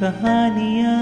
कहानियाँ।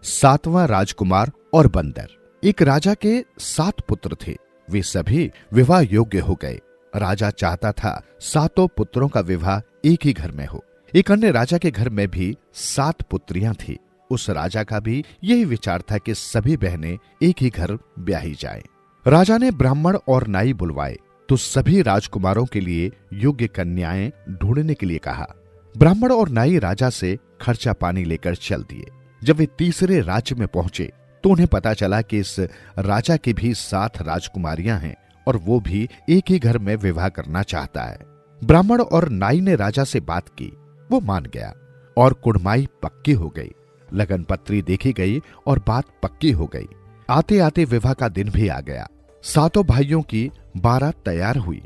सातवां राजकुमार और बंदर। एक राजा के 7 पुत्र थे। वे सभी विवाह योग्य हो गए। राजा चाहता था 7 पुत्रों का विवाह एक ही घर में हो। एक अन्य राजा के घर में भी 7 पुत्रियां थी। उस राजा का भी यही विचार था कि सभी बहनें एक ही घर ब्याही जाएं। राजा ने ब्राह्मण और नाई बुलवाए तो सभी राजकुमारों के लिए योग्य कन्याएं ढूंढने के लिए कहा। ब्राह्मण और नाई राजा से खर्चा पानी लेकर चल दिए। जब वे तीसरे राज्य में पहुंचे तो उन्हें पता चला कि इस राजा की भी 7 राजकुमारियां हैं और वो भी एक ही घर में विवाह करना चाहता है। ब्राह्मण और नाई ने राजा से बात की। वो मान गया और कुड़माई पक्की हो गई। लगन पत्री देखी गई और बात पक्की हो गई। आते आते विवाह का दिन भी आ गया। 7 भाइयों की बारात तैयार हुई।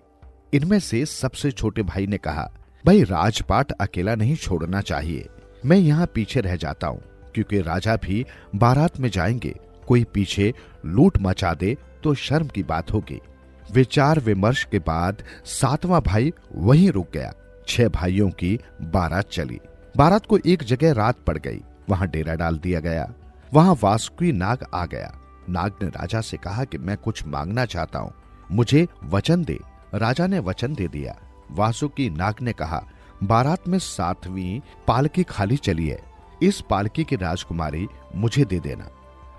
इनमें से सबसे छोटे भाई ने कहा, भाई राजपाट अकेला नहीं छोड़ना चाहिए, मैं यहाँ पीछे रह जाता हूँ, क्योंकि राजा भी बारात में जाएंगे। कोई पीछे लूट मचा दे तो शर्म की बात होगी। विचार विमर्श के बाद 7वां भाई वहीं रुक गया। 6 भाइयों की बारात चली। बारात को एक जगह रात पड़ गई। वहां डेरा डाल दिया गया। वहां वासुकी नाग आ गया। नाग ने राजा से कहा कि मैं कुछ मांगना चाहता हूँ, मुझे वचन दे। राजा ने वचन दे दिया। वासुकी नाग ने कहा, बारात में 7वीं पालकी खाली चली है, इस पालकी की राजकुमारी मुझे दे देना।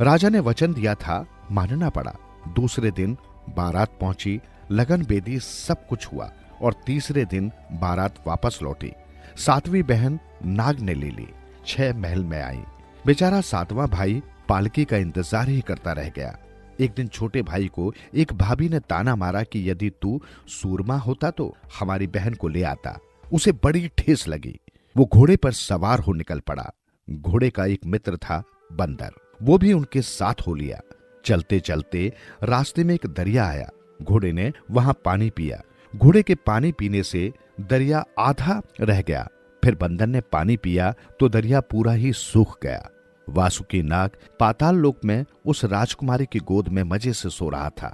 राजा ने वचन दिया था, मानना पड़ा। दूसरे दिन बारात पहुंची, लगन बेदी सब कुछ हुआ और तीसरे दिन बारात वापस लौटी। 7वीं बहन नाग ने ले ली। 6 महल में आई। बेचारा 7वां भाई पालकी का इंतजार ही करता रह गया। एक दिन छोटे भाई को एक भाभी ने ताना मारा कि यदि तू सूरमा होता तो हमारी बहन को ले आता। उसे बड़ी ठेस लगी। वो घोड़े पर सवार हो निकल पड़ा। घोड़े का एक मित्र था बंदर, वो भी उनके साथ हो लिया। चलते चलते रास्ते में एक दरिया आया। घोड़े ने वहां पानी पिया। घोड़े के पानी पीने से दरिया आधा रह गया। फिर बंदर ने पानी पिया तो दरिया पूरा ही सूख गया। वासुकी नाग पाताल लोक में उस राजकुमारी की गोद में मजे से सो रहा था।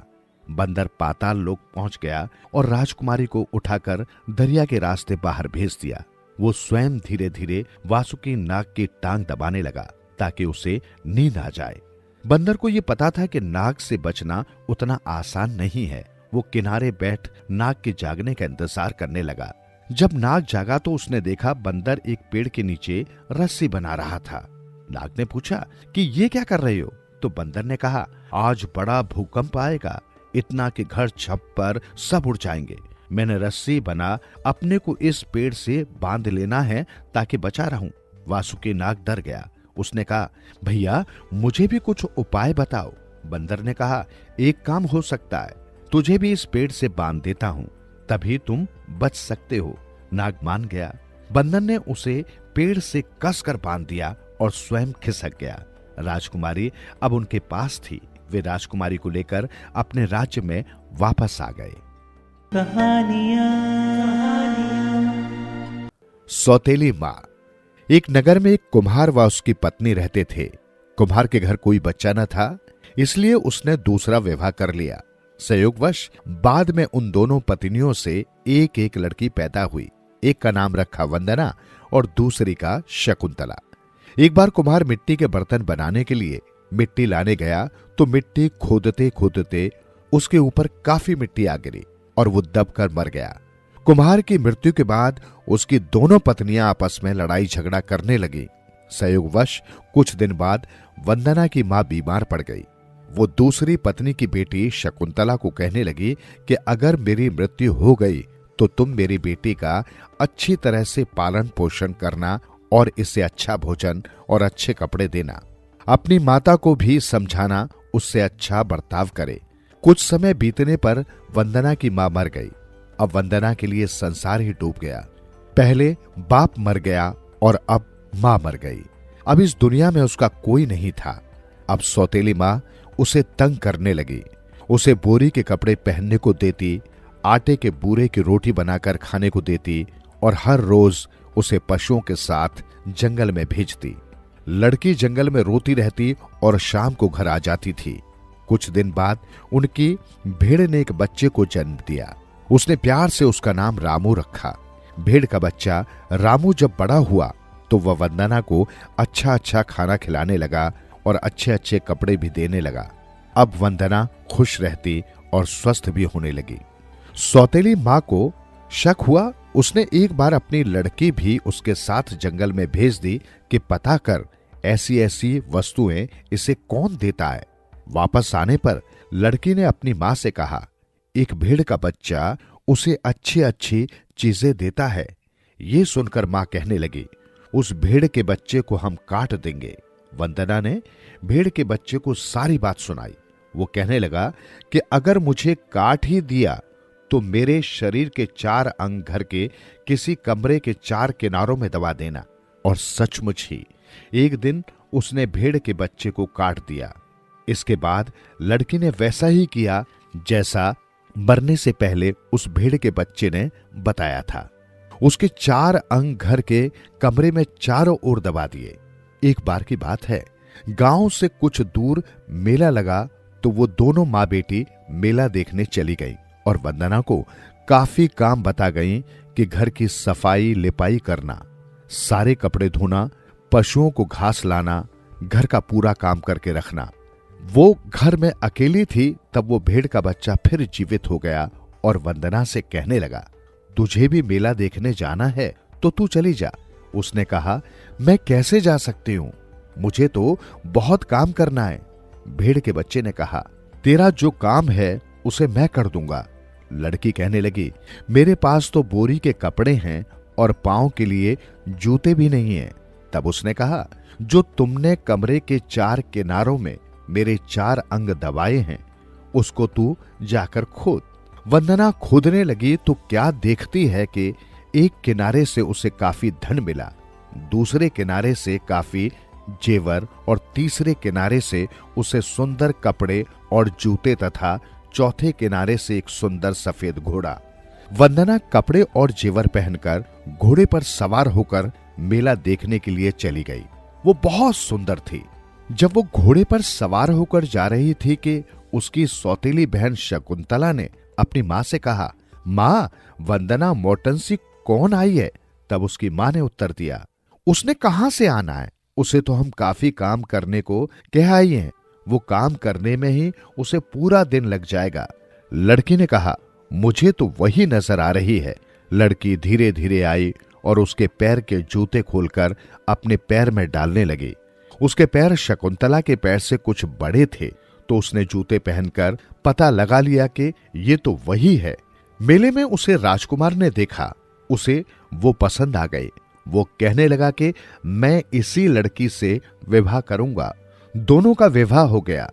बंदर पाताल लोक पहुंच गया और राजकुमारी को उठाकर दरिया के रास्ते बाहर भेज दिया। वो स्वयं धीरे धीरे वासुकी नाग की टांग दबाने लगा ताकि उसे नींद आ जाए। बंदर को ये पता था कि नाग से बचना उतना आसान नहीं है। वो किनारे बैठ नाग के जागने का इंतजार करने लगा। जब नाग जागा तो उसने देखा बंदर एक पेड़ के नीचे रस्सी बना रहा था। नाग ने पूछा कि ये क्या कर रहे हो? तो बंदर ने कहा, आज बड़ा भूकंप आएगा, इतना कि घर छप्पर सब उड़ जाएंगे। मैंने रस्सी बना अपने को इस पेड़ से बांध लेना है ताकि बचा रहूं। वासुकी नाग डर गया। उसने कहा, भैया मुझे भी कुछ उपाय बताओ। बंदर ने कहा, एक काम हो सकता है, तुझे भी इस पेड़ से बांध देता हूं, तभी तुम बच सकते हो। नाग मान गया। बंदर ने उसे पेड़ से कसकर बांध दिया और स्वयं खिसक गया। राजकुमारी अब उनके पास थी। वे राजकुमारी को लेकर अपने राज्य में वापस आ गए। सौतेली माँ। एक नगर में एक कुम्हार व उसकी पत्नी रहते थे। कुम्हार के घर कोई बच्चा न था, इसलिए उसने दूसरा विवाह कर लिया। संयोगवश बाद में उन दोनों पत्नियों से एक एक लड़की पैदा हुई। एक का नाम रखा वंदना और दूसरी का शकुंतला। एक बार कुम्हार मिट्टी के बर्तन बनाने के लिए मिट्टी लाने गया तो मिट्टी खोदते खोदते उसके ऊपर काफी मिट्टी आ गिरी और वो दबकर मर गया। कुम्हार की मृत्यु के बाद उसकी दोनों पत्नियां आपस में लड़ाई झगड़ा करने लगी। संयोगवश कुछ दिन बाद वंदना की मां बीमार पड़ गई। वो दूसरी पत्नी की बेटी शकुंतला को कहने लगी कि अगर मेरी मृत्यु हो गई तो तुम मेरी बेटी का अच्छी तरह से पालन पोषण करना और इसे अच्छा भोजन और अच्छे कपड़े देना। अपनी माता को भी समझाना उससे अच्छा बर्ताव करे। कुछ समय बीतने पर वंदना की मां मर गई। अब वंदना के लिए संसार ही डूब गया। पहले बाप मर गया और अब मां मर गई। अब इस दुनिया में उसका कोई नहीं था। अब सौतेली मां उसे तंग करने लगी। उसे बोरी के कपड़े पहनने को देती, आटे के बूरे की रोटी बनाकर खाने को देती और हर रोज उसे पशुओं के साथ जंगल में भेजती। लड़की जंगल में रोती रहती और शाम को घर आ जाती थी। कुछ दिन बाद उनकी भेड़ ने एक बच्चे को जन्म दिया। उसने प्यार से उसका नाम रामू रखा। भेड़ का बच्चा रामू जब बड़ा हुआ तो वह वंदना को अच्छा अच्छा खाना खिलाने लगा और अच्छे अच्छे कपड़े भी देने लगा। अब वंदना खुश रहती और स्वस्थ भी होने लगी। सौतेली माँ को शक हुआ। उसने एक बार अपनी लड़की भी उसके साथ जंगल में भेज दी कि पता कर ऐसी ऐसी वस्तुएं इसे कौन देता है। वापस आने पर लड़की ने अपनी माँ से कहा, एक भेड़ का बच्चा उसे अच्छी अच्छी चीजें देता है। ये सुनकर माँ कहने लगी, उस भेड़ के बच्चे को हम काट देंगे। वंदना ने भेड़ के बच्चे को सारी बात सुनाई। वो कहने लगा कि अगर मुझे काट ही दिया तो मेरे शरीर के 4 अंग घर के किसी कमरे के 4 किनारों में दबा देना। और सचमुच ही एक दिन उसने भेड़ के बच्चे को काट दिया। इसके बाद लड़की ने वैसा ही किया जैसा मरने से पहले उस भेड़ के बच्चे ने बताया था। उसके 4 अंग घर के कमरे में चारों ओर दबा दिए। एक बार की बात है, गांव से कुछ दूर मेला लगा तो वो दोनों माँ बेटी मेला देखने चली गई और वंदना को काफी काम बता गई कि घर की सफाई लिपाई करना, सारे कपड़े धोना, पशुओं को घास लाना, घर का पूरा काम करके रखना। वो घर में अकेली थी तब वो भेड़ का बच्चा फिर जीवित हो गया और वंदना से कहने लगा, तुझे भी मेला देखने जाना है तो तू चली जा। उसने कहा, मैं कैसे जा सकती हूं, मुझे तो बहुत काम करना है। भेड़ के बच्चे ने कहा, तेरा जो काम है उसे मैं कर दूंगा। लड़की कहने लगी, मेरे पास तो बोरी के कपड़े हैं और पांव के लिए जूते भी नहीं हैं। तब उसने कहा, जो तुमने कमरे के 4 किनारों में मेरे 4 अंग दबाए हैं उसको तू जाकर खोद। वंदना खोदने लगी तो क्या देखती है कि एक किनारे से उसे काफी धन मिला, दूसरे किनारे से काफी जेवर और तीसरे किनारे से उसे सुंदर कपड़े और जूते तथा चौथे किनारे से एक सुंदर सफेद घोड़ा। वंदना कपड़े और जेवर पहनकर घोड़े पर सवार होकर मेला देखने के लिए चली गई। वो बहुत सुंदर थी। जब वो घोड़े पर सवार होकर जा रही थी कि उसकी सौतेली बहन शकुंतला ने अपनी माँ से कहा, माँ, वंदना मोटन सी कौन आई है? तब उसकी माँ ने उत्तर दिया, उसने कहां से आना है, उसे तो हम काफी काम करने को कह आई हैं। वो काम करने में ही उसे पूरा दिन लग जाएगा। लड़की ने कहा, मुझे तो वही नजर आ रही है। लड़की धीरे धीरे आई और उसके पैर के जूते खोलकर अपने पैर में डालने लगी। उसके पैर शकुंतला के पैर से कुछ बड़े थे तो उसने जूते पहनकर पता लगा लिया कि ये तो वही है। मेले में उसे राजकुमार ने देखा, उसे वो पसंद आ गए। वो कहने लगा कि मैं इसी लड़की से विवाह करूंगा। दोनों का विवाह हो गया।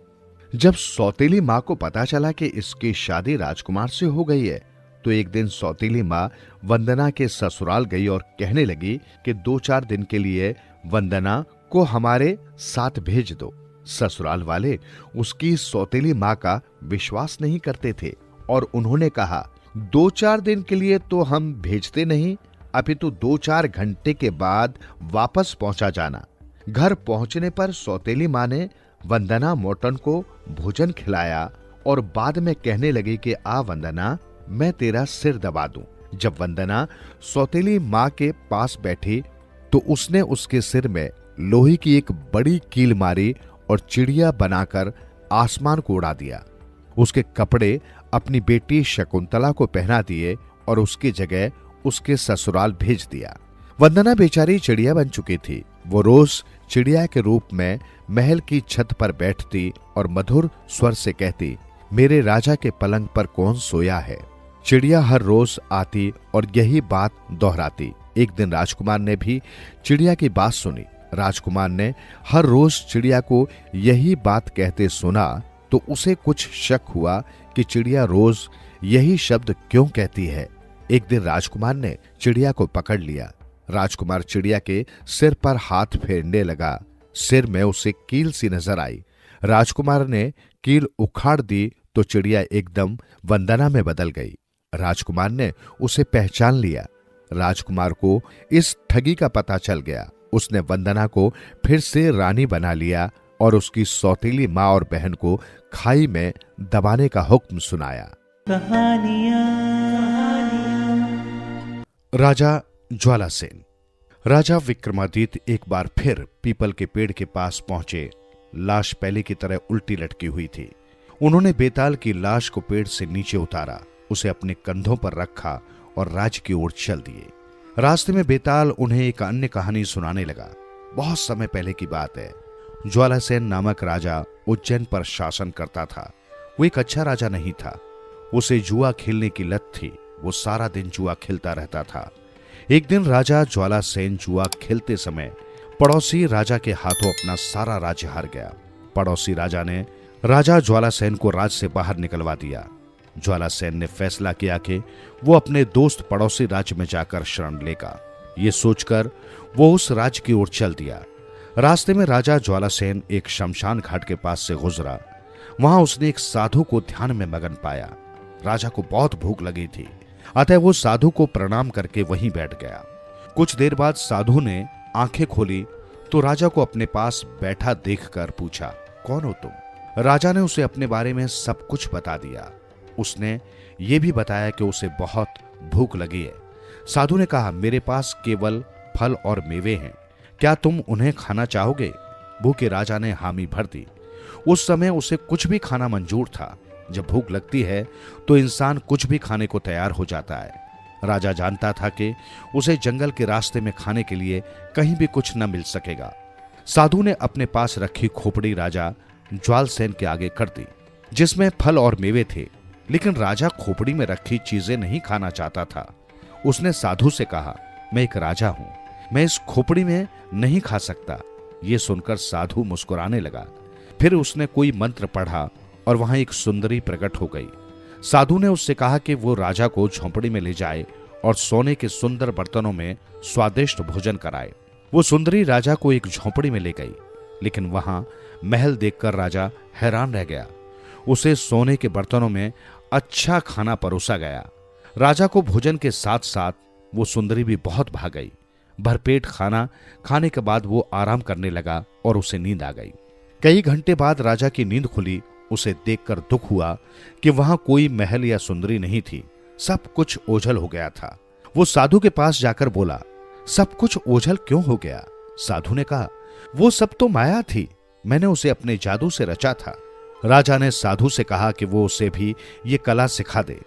जब सौतेली माँ को पता चला कि इसकी शादी राजकुमार से हो गई है तो एक दिन सौतेली माँ वंदना के ससुराल गई और कहने लगी कि 2-4 दिन के लिए वंदना को हमारे साथ भेज दो। ससुराल वाले उसकी सौतेली माँ का विश्वास नहीं करते थे और उन्होंने कहा, 2-4 दिन के लिए तो हम भेजते नहीं, अपितु 2-4 घंटे के बाद वापस पहुंचा जाना। घर पहुंचने पर सौतेली माँ ने वंदना मोटन को भोजन खिलाया और बाद में कहने लगी कि आ वंदना, मैं तेरा सिर दबा दूं। जब वंदना सौतेली माँ के पास बैठी तो उसने उसके सिर में लोहे की एक बड़ी कील मारी और चिड़िया बनाकर आसमान को उड़ा दिया। उसके कपड़े अपनी बेटी शकुंतला को पहना दिए और उसकी जगह उसके ससुराल भेज दिया। वंदना बेचारी चिड़िया बन चुकी थी। वो रोज चिड़िया के रूप में महल की छत पर बैठती और मधुर स्वर से कहती, मेरे राजा के पलंग पर कौन सोया है। चिड़िया हर रोज आती और यही बात दोहराती। एक दिन राजकुमार ने भी चिड़िया की बात सुनी। राजकुमार ने हर रोज चिड़िया को यही बात कहते सुना तो उसे कुछ शक हुआ कि चिड़िया रोज यही शब्द क्यों कहती है। एक दिन राजकुमार ने चिड़िया को पकड़ लिया। राजकुमार चिड़िया के सिर पर हाथ फेरने लगा। सिर में उसे कील सी नजर आई। राजकुमार ने कील उखाड़ दी तो चिड़िया एकदम वंदना में बदल गई। राजकुमार ने उसे पहचान लिया। राजकुमार को इस ठगी का पता चल गया। उसने वंदना को फिर से रानी बना लिया और उसकी सौतेली माँ और बहन को खाई में दबाने का हुक्म सुनाया। राजा ज्वालासेन। राजा विक्रमादित्य एक बार फिर पीपल के पेड़ के पास पहुंचे। लाश पहले की तरह उल्टी लटकी हुई थी। उन्होंने बेताल की लाश को पेड़ से नीचे उतारा, उसे अपने कंधों पर रखा और राज्य की ओर चल दिए। रास्ते में बेताल उन्हें एक अन्य कहानी सुनाने लगा। बहुत समय पहले की बात है। ज्वालासेन नामक राजा उज्जैन पर शासन करता था। वो एक अच्छा राजा नहीं था। उसे जुआ खेलने की लत थी। वो सारा दिन जुआ खेलता रहता था। एक दिन राजा ज्वालासेन जुआ खेलते समय पड़ोसी राजा के हाथों अपना सारा राज्य हार गया। पड़ोसी राजा ने राजा ज्वालासेन को राज्य से बाहर निकलवा दिया। ज्वालासेन ने फैसला किया कि वो अपने दोस्त पड़ोसी राज्य में जाकर शरण लेगा। ये सोचकर वो उस राज्य की ओर चल दिया। रास्ते में राजा ज्वालासेन एक शमशान घाट के पास से गुजरा। वहां उसने एक साधु को ध्यान में मगन पाया। राजा को बहुत भूख लगी थी, अतः वो साधु को प्रणाम करके वहीं बैठ गया। कुछ देर बाद साधु ने आंखें खोली तो राजा को अपने पास बैठा देखकर पूछा, कौन हो तुम? राजा ने उसे अपने बारे में सब कुछ बता दिया। उसने ये भी बताया कि उसे बहुत भूख लगी है। साधु ने कहा, मेरे पास केवल फल और मेवे हैं, क्या तुम उन्हें खाना चाहोगे? भूखे राजा ने हामी भर दी। उस समय उसे कुछ भी खाना मंजूर था। जब भूख लगती है तो इंसान कुछ भी खाने को तैयार हो जाता है। राजा जानता था कि उसे जंगल के रास्ते में खाने के लिए कहीं भी कुछ न मिल सकेगा। साधु ने अपने पास रखी खोपड़ी राजा ज्वालासेन के आगे कर दी, जिसमें फल और मेवे थे। लेकिन राजा खोपड़ी में रखी चीजें नहीं खाना चाहता था। उसने साधु से कहा, मैं एक राजा हूं, मैं इस खोपड़ी में नहीं खा सकता। ये सुनकर साधु मुस्कुराने लगा। फिर उसने कोई मंत्र पढ़ा और वहां एक सुंदरी प्रकट हो गई। साधु ने उससे कहा कि वो राजा को झोंपड़ी में ले जाए और सोने के सुंदर बर्तनों में स्वादिष्ट भोजन कराए। वो सुंदरी राजा को एक झोंपड़ी में ले गई, लेकिन वहां महल देखकर राजा हैरान रह गया। उसे सोने के बर्तनों में अच्छा खाना परोसा गया। राजा को भोजन के साथ साथ वो सुंदरी भी बहुत भा गई। भरपेट खाना खाने के बाद वो आराम करने लगा और उसे नींद आ गई। कई घंटे बाद राजा की नींद खुली। उसे देखकर दुख हुआ कि वहां कोई महल या सुंदरी नहीं थी। सब कुछ ओझल हो गया था। वो साधु के पास जाकर बोला, सब कुछ ओझल क्यों हो गया? साधु ने कहा, वो सब तो माया थी, मैंने उसे अपने जादू से रचा था। राजा ने साधु से कहा कि वो उसे भी ये कला सिखा दे।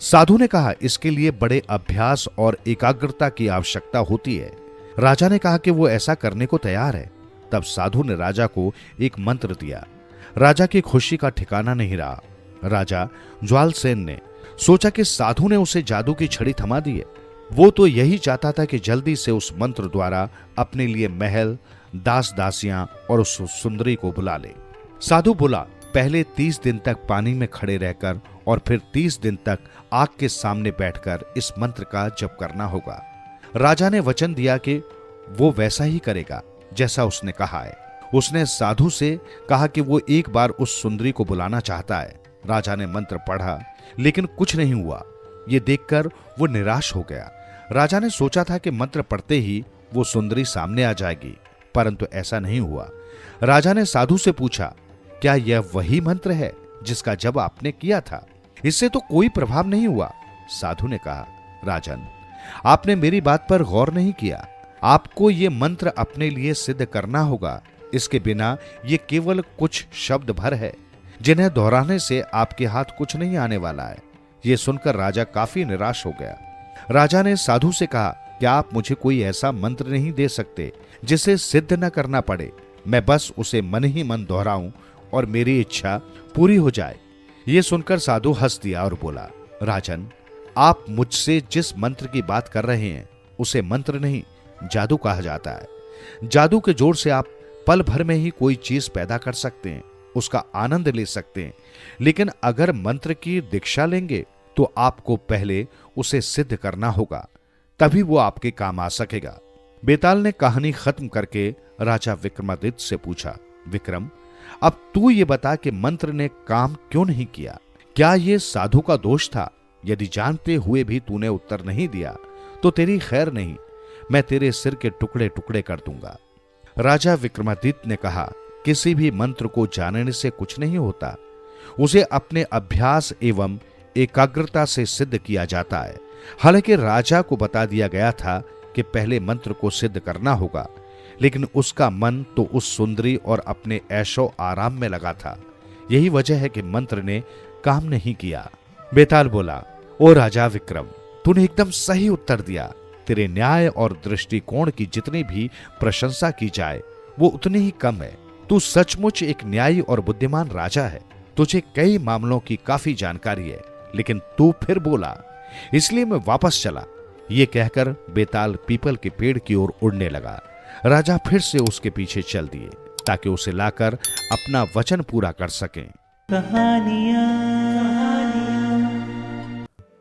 साधु ने कहा, इसके लिए बड़े अभ्यास और एकाग्रता की आवश्यकता होती है। राजा ने कहा कि वो ऐसा करने को तैयार है। तब साधु ने राजा को एक मंत्र दिया। राजा की खुशी का ठिकाना नहीं रहा। राजा ज्वालासेन ने सोचा कि साधु ने उसे जादू की छड़ी थमा दी है। वो तो यही चाहता था कि जल्दी से उस मंत्र द्वारा अपने लिए महल, दास दासियां और उस सुंदरी को बुला ले। साधु बोला, पहले 30 दिन तक पानी में खड़े रहकर और फिर 30 दिन तक आग के सामने बैठकर इस मंत्र का जप करना होगा। राजा ने वचन दिया कि वो वैसा ही करेगा जैसा उसने कहा है। उसने साधु से कहा कि वो एक बार उस सुंदरी को बुलाना चाहता है। राजा ने मंत्र पढ़ा, लेकिन कुछ नहीं हुआ। ये देखकर वो निराश हो गया। राजा ने सोचा था कि मंत्र पढ़ते ही वो सुंदरी सामने आ जाएगी, परंतु ऐसा नहीं हुआ। राजा ने साधु से पूछा, क्या यह वही मंत्र है जिसका जप आपने किया था? इससे तो कोई प्रभाव नहीं हुआ। साधु ने कहा, राजन, आपने मेरी बात पर गौर नहीं किया। आपको ये मंत्र अपने लिए सिद्ध करना होगा। इसके बिना ये केवल कुछ शब्द भर है, जिन्हें दोहराने से आपके हाथ कुछ नहीं आने वाला है। ये सुनकर राजा काफी निराश हो गया। राजा ने साधु से कहा, क्या आप मुझे कोई ऐसा मंत्र नहीं दे सकते जिसे सिद्ध न करना पड़े? मैं बस उसे मन ही मन दोहराऊं और मेरी इच्छा पूरी हो जाए। ये सुनकर साधु हंस दिया और बोला, राजन, आप मुझसे जिस मंत्र की बात कर रहे हैं उसे मंत्र नहीं, जादू कहा जाता है। जादू के जोर से आप पल भर में ही कोई चीज पैदा कर सकते हैं, उसका आनंद ले सकते हैं। लेकिन अगर मंत्र की दीक्षा लेंगे तो आपको पहले उसे सिद्ध करना होगा, तभी वो आपके काम आ सकेगा। बेताल ने कहानी खत्म करके राजा विक्रमादित्य से पूछा, विक्रम, अब तू ये बता कि मंत्र ने काम क्यों नहीं किया? क्या ये साधु का दोष था? यदि जानते हुए भी तूने उत्तर नहीं दिया तो तेरी खैर नहीं, मैं तेरे सिर के टुकड़े टुकड़े कर दूंगा। राजा विक्रमादित्य ने कहा, किसी भी मंत्र को जानने से कुछ नहीं होता, उसे अपने अभ्यास एवं एकाग्रता से सिद्ध किया जाता है। हालांकि राजा को बता दिया गया था कि पहले मंत्र को सिद्ध करना होगा, लेकिन उसका मन तो उस सुंदरी और अपने ऐशो आराम में लगा था। यही वजह है कि मंत्र ने काम नहीं किया। बेताल बोला, ओ राजा विक्रम, तूने एकदम सही उत्तर दिया। तेरे न्याय और दृष्टिकोण की जितनी भी प्रशंसा की जाए वो उतनी ही कम है। तू सचमुच एक न्यायी और बुद्धिमान राजा है। तुझे कई मामलों की काफी जानकारी है, लेकिन तू फिर बोला, इसलिए मैं वापस चला। ये कहकर बेताल पीपल के पेड़ की ओर उड़ने लगा। राजा फिर से उसके पीछे चल दिए ताकि उसे लाकर अपना वचन पूरा कर सकें।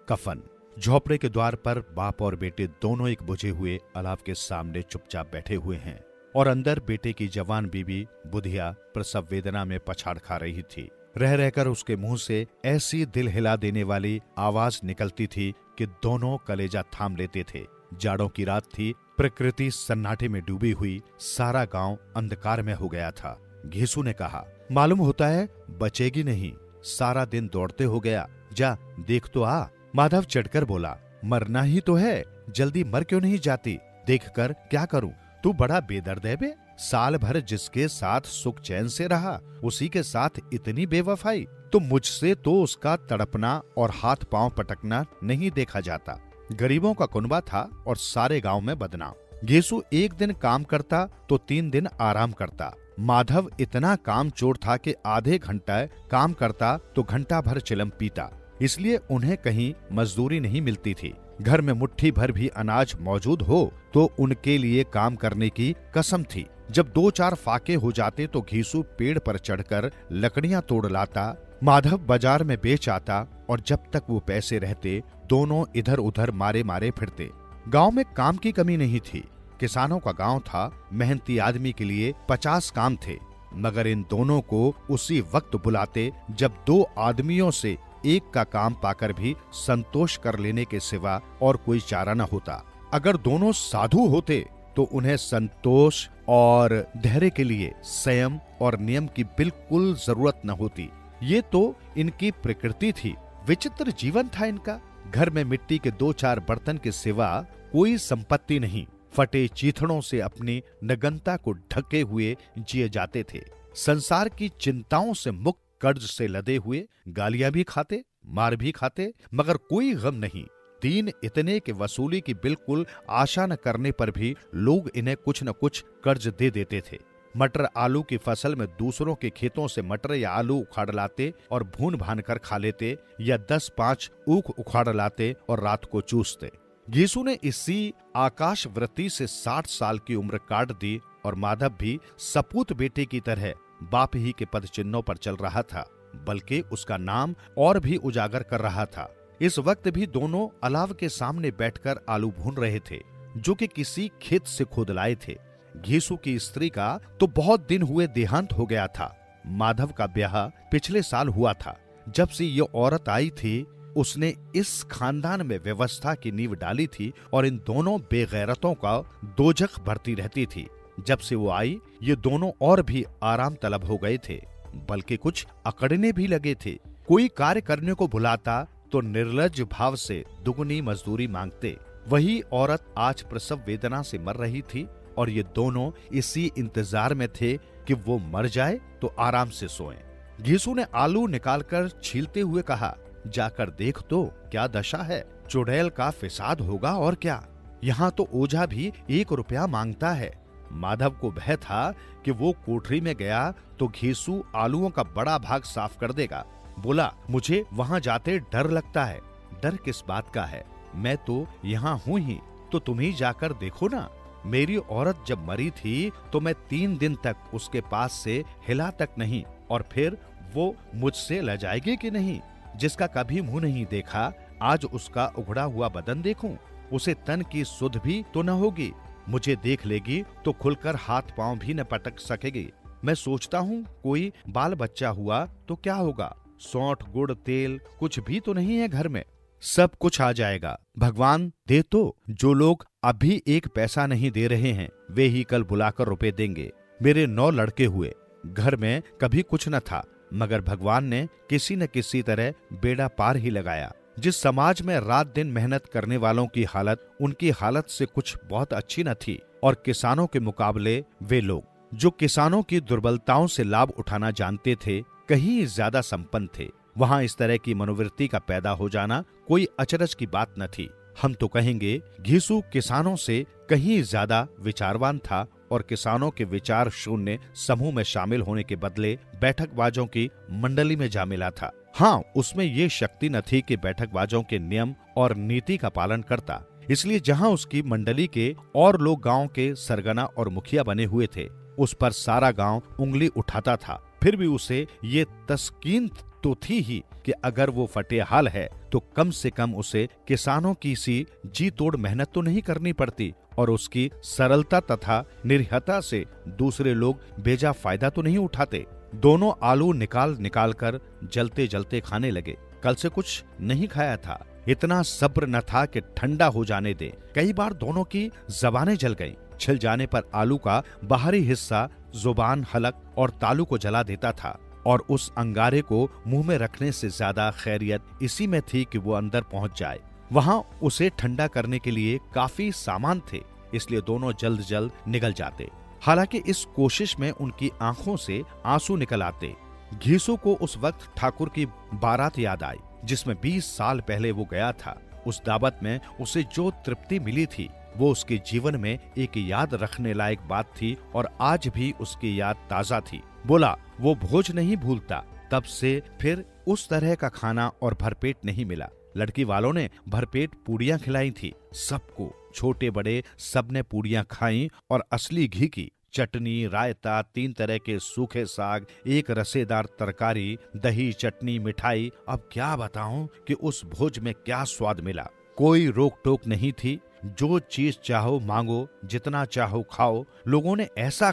कफन। झोपड़े के द्वार पर बाप और बेटे दोनों एक बुझे हुए अलाव के सामने चुपचाप बैठे हुए हैं और अंदर बेटे की जवान बीबी बुधिया प्रसव वेदना में पछाड़ खा रही थी। रह रहकर उसके मुंह से ऐसी दिल हिला देने वाली आवाज निकलती थी कि दोनों कलेजा थाम लेते थे। जाड़ों की रात थी, प्रकृति सन्नाटे में डूबी हुई, सारा गांव अंधकार में हो गया था। घेसू ने कहा, मालूम होता है बचेगी नहीं, सारा दिन दौड़ते हो गया, जा देख तो आ। माधव चढ़कर बोला, मरना ही तो है, जल्दी मर क्यों नहीं जाती? देखकर क्या करूं? तू बड़ा बेदर्द है बे। साल भर जिसके साथ सुख चैन से रहा, उसी के साथ इतनी बेवफाई। तो मुझसे तो उसका तड़पना और हाथ पांव पटकना नहीं देखा जाता। गरीबों का कुनबा था और सारे गांव में बदनाम। घेसू एक दिन काम करता तो 3 दिन आराम करता। माधव इतना काम चोर था कि आधे घंटा काम करता तो घंटा भर चिलम पीता। इसलिए उन्हें कहीं मजदूरी नहीं मिलती थी। घर में मुट्ठी भर भी अनाज मौजूद हो तो उनके लिए काम करने की कसम थी। जब 2-4 फाके हो जाते तो घीसू पेड़ पर चढ़कर लकड़ियां तोड़ लाता, माधव बाजार में बेच आता और जब तक वो पैसे रहते दोनों इधर उधर मारे मारे फिरते। गांव में काम की कमी नहीं थी। किसानों का गांव था, मेहनती आदमी के लिए 50 काम थे, मगर इन दोनों को उसी वक्त बुलाते जब 2 आदमियों से एक का काम पाकर भी संतोष कर लेने के सिवा और कोई चारा न होता। अगर दोनों साधु होते तो उन्हें संतोष और धैर्य के लिए संयम और नियम की बिल्कुल जरूरत न होती। ये तो इनकी प्रकृति थी। विचित्र जीवन था इनका। घर में मिट्टी के 2-4 बर्तन के सिवा कोई संपत्ति नहीं। फटे चीथड़ों से अपनी नगनता को ढके हुए जिए जाते थे। संसार की चिंताओं से मुक्त, कर्ज से लदे हुए, गालियां भी खाते, मार भी खाते, मगर कोई गम नहीं। दीन इतने के वसूली की बिल्कुल आशा न करने पर भी लोग इन्हें कुछ न कुछ कर्ज दे देते थे। मटर आलू की फसल में दूसरों के खेतों से मटर या आलू उखाड़ लाते और भून भान कर खा लेते, या 10-5 ऊख उखाड़ लाते और रात को चूसते। घीसू ने इसी आकाश वृत्ति से 60 साल की उम्र काट दी और माधव भी सपूत बेटे की तरह बाप ही के पद चिन्हों पर चल रहा था, बल्कि उसका नाम और भी उजागर कर रहा था। इस वक्त भी दोनों अलाव के सामने बैठकर आलू भून रहे थे, जो कि किसी खेत से खोद लाए थे। घीसू की स्त्री का तो बहुत दिन हुए देहांत हो गया था। माधव का ब्याह पिछले साल हुआ था। जब से ये औरत आई थी, उसने इस खानदान में व्यवस्था की नींव डाली थी और इन दोनों बेगैरतों का दोजख भरती रहती थी। जब से वो आई, ये दोनों और भी आराम तलब हो गए थे, बल्कि कुछ अकड़ने भी लगे थे। कोई कार्य करने को बुलाता तो निर्लज्ज भाव से दुगनी मजदूरी मांगते। वही औरत आज प्रसव वेदना से मर रही थी और ये दोनों इसी इंतजार में थे कि वो मर जाए तो आराम से सोएं। घीसू ने आलू निकालकर छीलते हुए कहा, जाकर देख तो क्या दशा है। चुड़ैल का फिसाद होगा और क्या। यहाँ तो ओझा भी 1 रुपया मांगता है। माधव को भय था कि वो कोठरी में गया तो घीसू आलूओं का बड़ा भाग साफ कर देगा। बोला, मुझे वहाँ जाते डर लगता है। डर किस बात का है, मैं तो यहाँ हूँ ही, तो तुम ही जाकर देखो ना। मेरी औरत जब मरी थी तो मैं 3 दिन तक उसके पास से हिला तक नहीं, और फिर वो मुझसे लजाएगी कि नहीं। जिसका कभी मुंह नहीं देखा, आज उसका उघड़ा हुआ बदन देखूं, उसे तन की सुध भी तो न होगी। मुझे देख लेगी तो खुलकर हाथ पांव भी न पटक सकेगी। मैं सोचता हूँ कोई बाल बच्चा हुआ तो क्या होगा। सौंठ गुड़ तेल कुछ भी तो नहीं है घर में, सब कुछ आ जाएगा। भगवान दे तो। जो लोग अभी 1 पैसा नहीं दे रहे हैं, वे ही कल बुलाकर रुपए देंगे। मेरे 9 लड़के हुए, घर में कभी कुछ न था, मगर भगवान ने किसी न किसी तरह बेड़ा पार ही लगाया। जिस समाज में रात दिन मेहनत करने वालों की हालत उनकी हालत से कुछ बहुत अच्छी न थी, और किसानों के मुकाबले वे लोग जो किसानों की दुर्बलताओं से लाभ उठाना जानते थे कहीं ज्यादा संपन्न थे, वहां इस तरह की मनोवृत्ति का पैदा हो जाना कोई अचरज की बात न थी। हम तो कहेंगे घीसू किसानों से कहीं ज्यादा विचारवान था और किसानों के विचार शून्य समूह में शामिल होने के बदले बैठकबाजों की मंडली में जा मिला था। हाँ, उसमें ये शक्ति न थी कि बैठकबाजों के नियम और नीति का पालन करता, इसलिए जहाँ उसकी मंडली के और लोग गांव के सरगना और मुखिया बने हुए थे, उस पर सारा गांव उंगली उठाता था। फिर भी उसे ये तस्कीन तो थी ही कि अगर वो फटेहाल है तो कम से कम उसे किसानों की सी जी तोड़ मेहनत तो नहीं करनी पड़ती, और उसकी सरलता तथा निर्भयता से दूसरे लोग बेजा फायदा तो नहीं उठाते। दोनों आलू निकाल निकाल कर जलते जलते खाने लगे। कल से कुछ नहीं खाया था, इतना सब्र न था कि ठंडा हो जाने दे। कई बार दोनों की जबानें जल गईं। छिल जाने पर आलू का बाहरी हिस्सा जुबान, हलक और तालू को जला देता था, और उस अंगारे को मुंह में रखने से ज्यादा खैरियत इसी में थी कि वो अंदर पहुंच जाए। वहां उसे ठंडा करने के लिए काफी सामान थे, इसलिए दोनों जल्द जल्द निकल जाते। हालांकि इस कोशिश में उनकी आंखों से आंसू निकल आते। घीसू को उस वक्त ठाकुर की बारात याद आई जिसमें 20 साल पहले वो गया था। उस दावत में उसे जो तृप्ति मिली थी वो उसके जीवन में एक याद रखने लायक बात थी, और आज भी उसकी याद ताजा थी। बोला वो भोज नहीं भूलता। तब से फिर उस तरह का खाना और भरपेट नहीं मिला। लड़की वालों ने भरपेट पूड़ियां खिलाई थी सबको, छोटे बड़े सबने पूड़ियां खाई और असली घी की चटनी, रायता, 3 तरह के सूखे साग, एक रसेदार तरकारी, दही, चटनी, मिठाई। अब क्या बताऊं कि उस भोज में क्या स्वाद मिला। कोई रोक टोक नहीं थी, जो चीज चाहो मांगो, जितना चाहो खाओ। लोगों ने ऐसा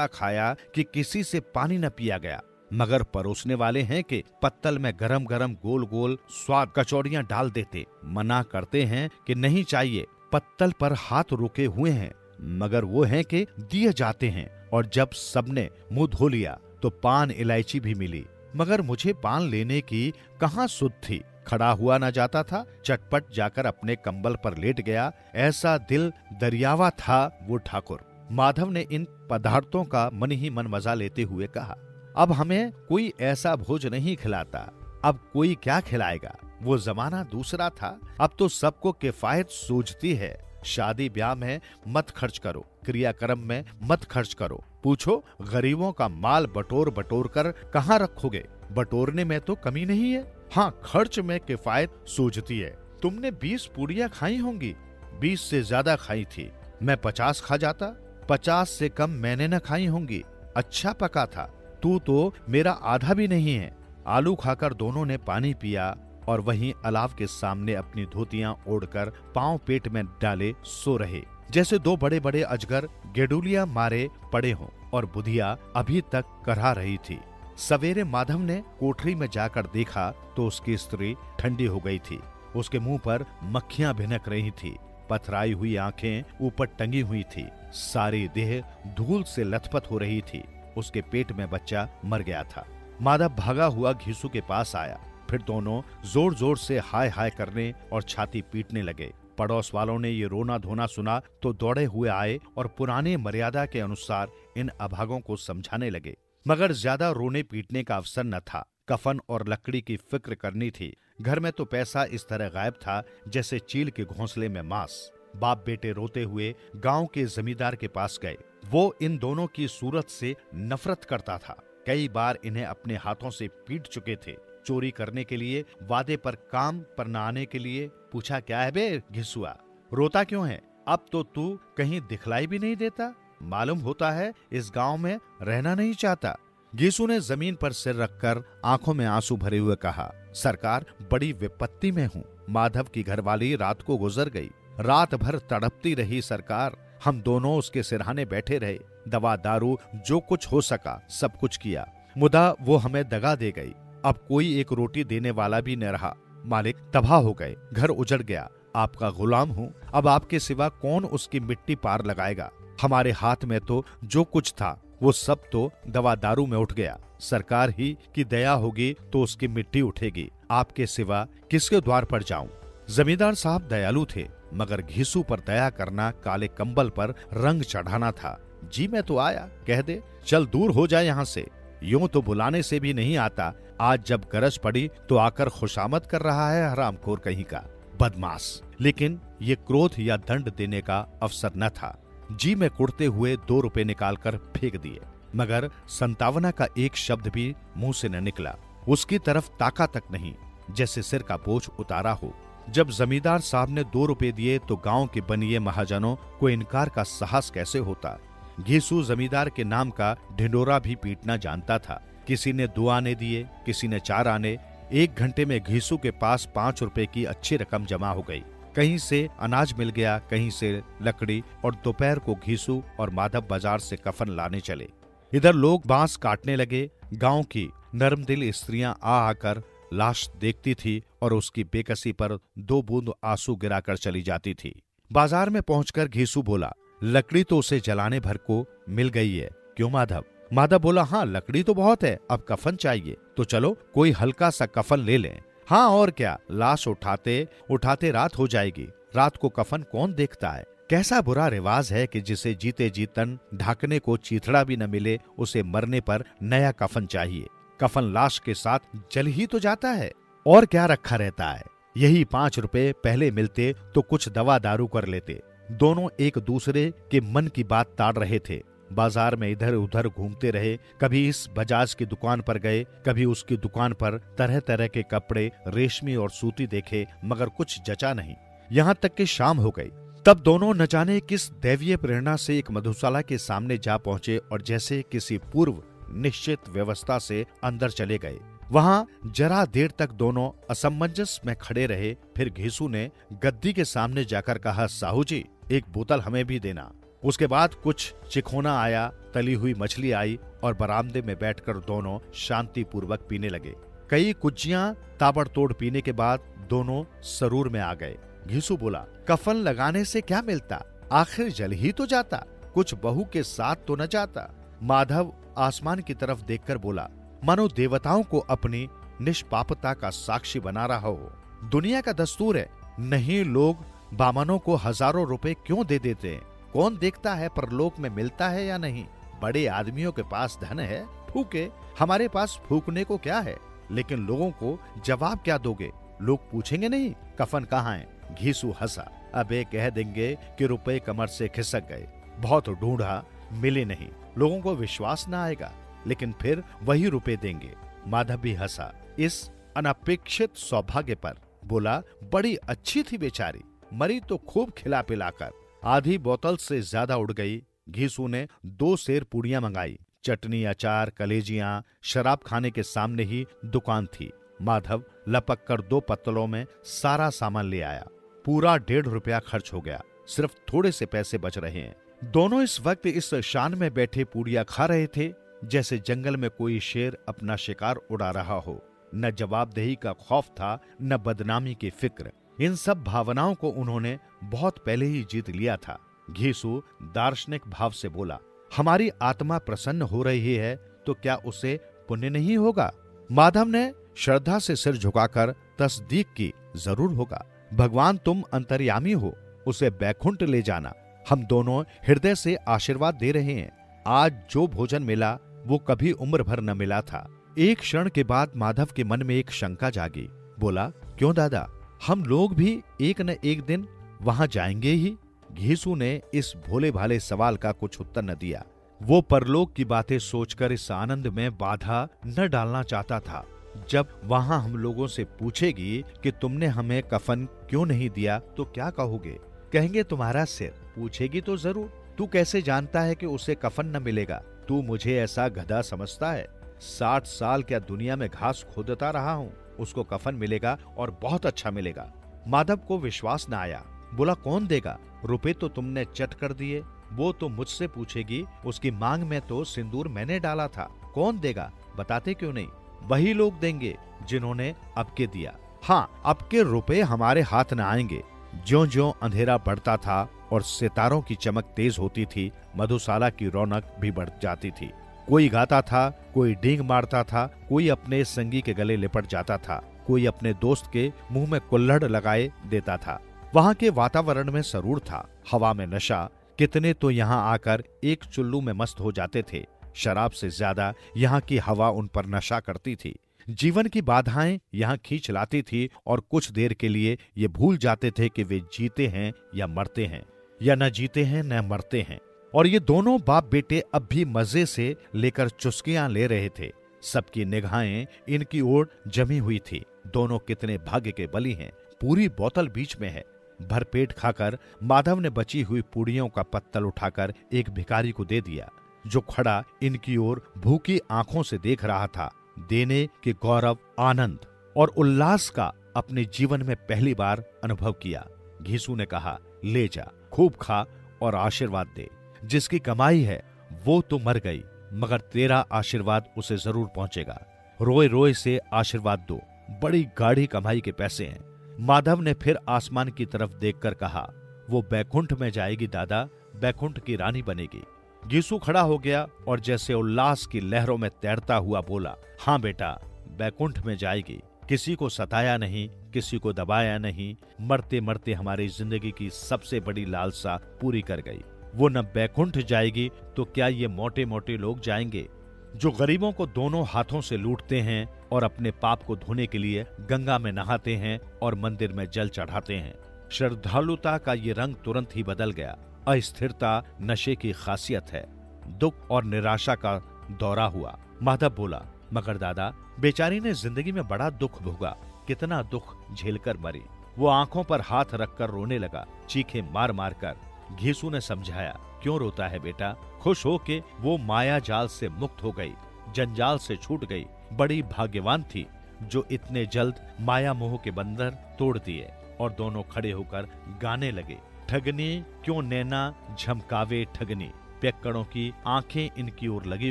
खाया कि किसी से पानी न पिया गया। मगर परोसने वाले हैं कि पत्तल में गरम गरम गोल गोल स्वाद कचौड़ियां डाल देते। मना करते हैं कि नहीं चाहिए, पत्तल पर हाथ रुके हुए हैं, मगर वो हैं कि दिए जाते हैं। और जब सबने मुंह धो लिया तो पान इलायची भी मिली, मगर मुझे पान लेने की कहाँ सुध थी। खड़ा हुआ न जाता था, चटपट जाकर अपने कंबल पर लेट गया। ऐसा दिल दरियावा था वो ठाकुर। माधव ने इन पदार्थों का मन ही मन मजा लेते हुए कहा, अब हमें कोई ऐसा भोज नहीं खिलाता, अब कोई क्या खिलाएगा। वो जमाना दूसरा था, अब तो सबको किफायत सूझती है। शादी ब्याह में मत खर्च करो, क्रियाक्रम में मत खर्च करो। पूछो गरीबों का माल बटोर बटोर कर कहाँ रखोगे। बटोरने में तो कमी नहीं है, हाँ खर्च में किफायत सूझती है। तुमने 20 पूड़ियां खाई होंगी, 20 से ज्यादा खाई थी। मैं 50 खा जाता, 50 से कम मैंने न खाई होंगी। अच्छा पका था, तू तो मेरा आधा भी नहीं है। आलू खाकर दोनों ने पानी पिया और वहीं अलाव के सामने अपनी धोतियां ओढ़कर पांव पेट में डाले सो रहे, जैसे दो बड़े बड़े अजगर गेडुलिया मारे पड़े हों और बुधिया अभी तक करहा रही थी। सवेरे माधव ने कोठरी में जाकर देखा तो उसकी स्त्री ठंडी हो गई थी। उसके मुंह पर मक्खियां भिनक रही थी, पथराई हुई आंखें ऊपर टंगी हुई थी, सारी देह धूल से लथपथ हो रही थी। उसके पेट में बच्चा मर गया था। माधव भागा हुआ घीसू के पास आया, फिर दोनों जोर जोर से हाय हाय करने और छाती पीटने लगे। पड़ोस वालों ने ये रोना धोना सुना तो दौड़े हुए आए और पुराने मर्यादा के अनुसार इन अभागों को समझाने लगे, मगर ज्यादा रोने पीटने का अवसर न था। कफन और लकड़ी की फिक्र करनी थी। घर में तो पैसा इस तरह गायब था जैसे चील के घोंसले में मांस। बाप बेटे रोते हुए गांव के जमींदार के पास गए। वो इन दोनों की सूरत से नफरत करता था। कई बार इन्हें अपने हाथों से पीट चुके थे। चोरी करने के लिए, वादे पर काम पर न आने के लिए। पूछा, क्या है बे घिसुआ, रोता क्यों है? अब तो तू कहीं दिखलाई भी नहीं देता, मालूम होता है इस गांव में रहना नहीं चाहता। घीसू ने जमीन पर सिर रखकर आंखों में आंसू भरे हुए कहा, सरकार बड़ी विपत्ति में हूँ। माधव की घरवाली रात को गुजर गई। रात भर तड़पती रही सरकार। हम दोनों उसके सिरहाने बैठे रहे। दवा दारू जो कुछ हो सका सब कुछ किया, मुदा वो हमें दगा दे गई। अब कोई एक रोटी देने वाला भी न रहा। मालिक तबाह हो गए, घर उजड़ गया। आपका गुलाम हूँ, अब आपके सिवा कौन उसकी मिट्टी पार लगाएगा। हमारे हाथ में तो जो कुछ था वो सब तो दवा दारू में उठ गया। सरकार ही की दया होगी तो उसकी मिट्टी उठेगी। आपके सिवा किसके द्वार पर जाऊं? जमींदार साहब दयालु थे, मगर घीसू पर दया करना काले कंबल पर रंग चढ़ाना था। जी मैं तो आया, कह दे चल दूर हो जाए यहाँ से। यूं तो बुलाने से भी नहीं आता, आज जब गरज पड़ी तो आकर खुशामद कर रहा है, हरामखोर कहीं का बदमाश। लेकिन ये क्रोध या दंड देने का अवसर न था। जी में कुड़ते हुए 2 रुपए निकालकर फेंक दिए, मगर संतावना का एक शब्द भी मुंह से न निकला। उसकी तरफ ताका तक नहीं, जैसे सिर का बोझ उतारा हो। जब जमींदार साहब ने 2 रुपए दिए तो गांव के बनिए महाजनों को इनकार का साहस कैसे होता। घीसू जमींदार के नाम का ढिंडोरा भी पीटना जानता था। किसी ने 2 आने दिए, किसी ने 4 आने। 1 घंटे में घीसू के पास 5 रुपए की अच्छी रकम जमा हो गई। कहीं से अनाज मिल गया, कहीं से लकड़ी, और दोपहर को घीसू और माधव बाजार से कफन लाने चले। इधर लोग बांस काटने लगे। गांव की नरमदिल स्त्रियां आ आकर लाश देखती थी और उसकी बेकसी पर 2 बूंद आंसू गिराकर चली जाती थी। बाजार में पहुंचकर घीसू बोला, लकड़ी तो उसे जलाने भर को मिल गई है, क्यों माधव? माधव बोला, हाँ लकड़ी तो बहुत है, अब कफन चाहिए, तो चलो कोई हल्का सा कफन ले लें। हाँ और क्या, लाश उठाते उठाते रात हो जाएगी। रात को कफन कौन देखता है? कैसा बुरा रिवाज है कि जिसे जीते जी तन ढाकने को चीथड़ा भी न मिले, उसे मरने पर नया कफन चाहिए। कफन लाश के साथ जल ही तो जाता है, और क्या रखा रहता है। यही 5 रुपए पहले मिलते तो कुछ दवा दारू कर लेते। दोनों एक दूसरे के मन की बात ताड़ रहे थे। बाजार में इधर उधर घूमते रहे। कभी इस बजाज की दुकान पर गए, कभी उसकी दुकान पर तरह तरह के कपड़े रेशमी और सूती देखे, मगर कुछ जचा नहीं। यहाँ तक कि शाम हो गई। तब दोनों न जाने किस दैवीय प्रेरणा से एक मधुशाला के सामने जा पहुंचे और जैसे किसी पूर्व निश्चित व्यवस्था से अंदर चले गए। वहां जरा देर तक दोनों असमंजस में खड़े रहे। फिर घीसू ने गद्दी के सामने जाकर कहा, साहू जी, एक बोतल हमें भी देना। उसके बाद कुछ चिखोना आया, तली हुई मछली आई और बरामदे में बैठकर दोनों शांति पूर्वक पीने लगे। कई कुज्जियां ताबड़तोड़ पीने के बाद दोनों सरूर में आ गए। घीसू बोला, कफन लगाने से क्या मिलता, आखिर जल ही तो जाता, कुछ बहू के साथ तो न जाता। माधव आसमान की तरफ देखकर बोला, मानो देवताओं को अपनी निष्पापता का साक्षी बना रहा हो। दुनिया का दस्तूर है, नहीं लोग बामनों को हजारों रुपए क्यों दे देते हैं? कौन देखता है परलोक में मिलता है या नहीं? बड़े आदमियों के पास धन है, फूके, हमारे पास फूकने को क्या है? लेकिन लोगों को जवाब क्या दोगे? लोग पूछेंगे नहीं कफन कहाँ है? घीसू हंसा, अबे कह देंगे कि रुपए कमर से खिसक गए, बहुत ढूंढा, मिले नहीं, लोगों को विश्वास न आएगा, लेकिन फिर वही रुपए देंगे। माधव भी हंसा इस अनपेक्षित सौभाग्य पर, बोला, बड़ी अच्छी थी बेचारी, मरी तो खूब खिला पिलाकर। आधी बोतल से ज्यादा उड़ गई। घीसू ने 2 सेर पूड़ियां मंगाई, चटनी, अचार, कलेजियां। शराब खाने के सामने ही दुकान थी। माधव लपक कर 2 पत्तलों में सारा सामान ले आया। पूरा 1.5 रुपया खर्च हो गया, सिर्फ थोड़े से पैसे बच रहे हैं। दोनों इस वक्त इस शान में बैठे पूड़ियां खा रहे थे जैसे जंगल में कोई शेर अपना शिकार उड़ा रहा हो। न जवाबदेही का खौफ था, न बदनामी की फिक्र। इन सब भावनाओं को उन्होंने बहुत पहले ही जीत लिया था। घीसू दार्शनिक भाव से बोला, हमारी आत्मा प्रसन्न हो रही है तो क्या उसे पुण्य नहीं होगा? माधव ने श्रद्धा से सिर झुकाकर तस्दीक की, जरूर होगा। भगवान तुम अंतर्यामी हो, उसे बैकुंठ ले जाना। हम दोनों हृदय से आशीर्वाद दे रहे हैं। आज जो भोजन मिला वो कभी उम्र भर न मिला था। एक क्षण के बाद माधव के मन में एक शंका जागी। बोला, क्यों दादा, हम लोग भी एक न एक दिन वहां जाएंगे ही? घीसू ने इस भोले भाले सवाल का कुछ उत्तर न दिया। वो परलोक की बातें सोचकर इस आनंद में बाधा न डालना चाहता था। जब वहां हम लोगों से पूछेगी कि तुमने हमें कफन क्यों नहीं दिया तो क्या कहोगे? कहेंगे तुम्हारा सिर। पूछेगी तो जरूर, तू कैसे जानता है कि उसे कफन न मिलेगा? तू मुझे ऐसा गधा समझता है? 60 साल क्या दुनिया में घास खोदता रहा हूँ, उसको कफन मिलेगा और बहुत अच्छा मिलेगा। माधव को विश्वास न आया। बोला, कौन देगा? रुपए तो तुमने चट कर दिए, वो तो मुझसे पूछेगी। उसकी मांग में तो सिंदूर मैंने डाला था। कौन देगा? बताते क्यों नहीं? वही लोग देंगे जिन्होंने अबके दिया। हाँ, अबके रुपए हमारे हाथ न आएंगे। ज्यों ज्यों अंधेरा बढ़ता था और सितारों की चमक तेज होती थी, मधुशाला की रौनक भी बढ़ जाती थी। कोई गाता था, कोई डींग मारता था, कोई अपने संगी के गले लिपट जाता था, कोई अपने दोस्त के मुंह में कुल्हड़ लगाए देता था। वहां के वातावरण में सरूर था, हवा में नशा। कितने तो यहाँ आकर एक चुल्लू में मस्त हो जाते थे। शराब से ज्यादा यहाँ की हवा उन पर नशा करती थी। जीवन की बाधाएं यहाँ खींच लाती थी और कुछ देर के लिए ये भूल जाते थे कि वे जीते हैं या मरते हैं, या न जीते हैं न मरते हैं। और ये दोनों बाप बेटे अब भी मजे से लेकर चुस्कियां ले रहे थे। सबकी निगाहें इनकी ओर जमी हुई थी। दोनों कितने भाग्य के बली हैं। पूरी बोतल बीच में है। भरपेट खाकर माधव ने बची हुई पूड़ियों का पत्तल उठाकर एक भिखारी को दे दिया, जो खड़ा इनकी ओर भूखी आंखों से देख रहा था। देने के गौरव, आनंद और उल्लास का अपने जीवन में पहली बार अनुभव किया। घीसू ने कहा, ले जा, खूब खा और आशीर्वाद दे। जिसकी कमाई है वो तो मर गई, मगर तेरा आशीर्वाद उसे जरूर पहुंचेगा। रोए रोए से आशीर्वाद दो, बड़ी गाढ़ी कमाई के पैसे हैं। माधव ने फिर आसमान की तरफ देखकर कहा, वो बैकुंठ में जाएगी दादा, बैकुंठ की रानी बनेगी। घीसू खड़ा हो गया और जैसे उल्लास की लहरों में तैरता हुआ बोला, हाँ बेटा, बैकुंठ में जाएगी। किसी को सताया नहीं, किसी को दबाया नहीं। मरते मरते हमारी जिंदगी की सबसे बड़ी लालसा पूरी कर गई। वो न बैकुंठ जाएगी तो क्या ये मोटे मोटे लोग जाएंगे, जो गरीबों को दोनों हाथों से लूटते हैं और अपने पाप को धोने के लिए गंगा में नहाते हैं और मंदिर में जल चढ़ाते हैं। श्रद्धालुता का ये रंग तुरंत ही बदल गया। अस्थिरता नशे की खासियत है। दुख और निराशा का दौरा हुआ। माधव बोला, मगर दादा, बेचारी ने जिंदगी में बड़ा दुख भोगा, कितना दुख झेलकर मरी। वो आंखों पर हाथ रखकर रोने लगा, चीखे मार मार कर। घीसू ने समझाया, क्यों रोता है बेटा, खुश हो के वो माया जाल से मुक्त हो गई, जंजाल से छूट गई। बड़ी भाग्यवान थी जो इतने जल्द माया मोह के बंधन तोड़ दिए। और दोनों खड़े होकर गाने लगे, ठगनी क्यों नैना झमकावे ठगनी। पियक्कड़ों की आंखें इनकी ओर लगी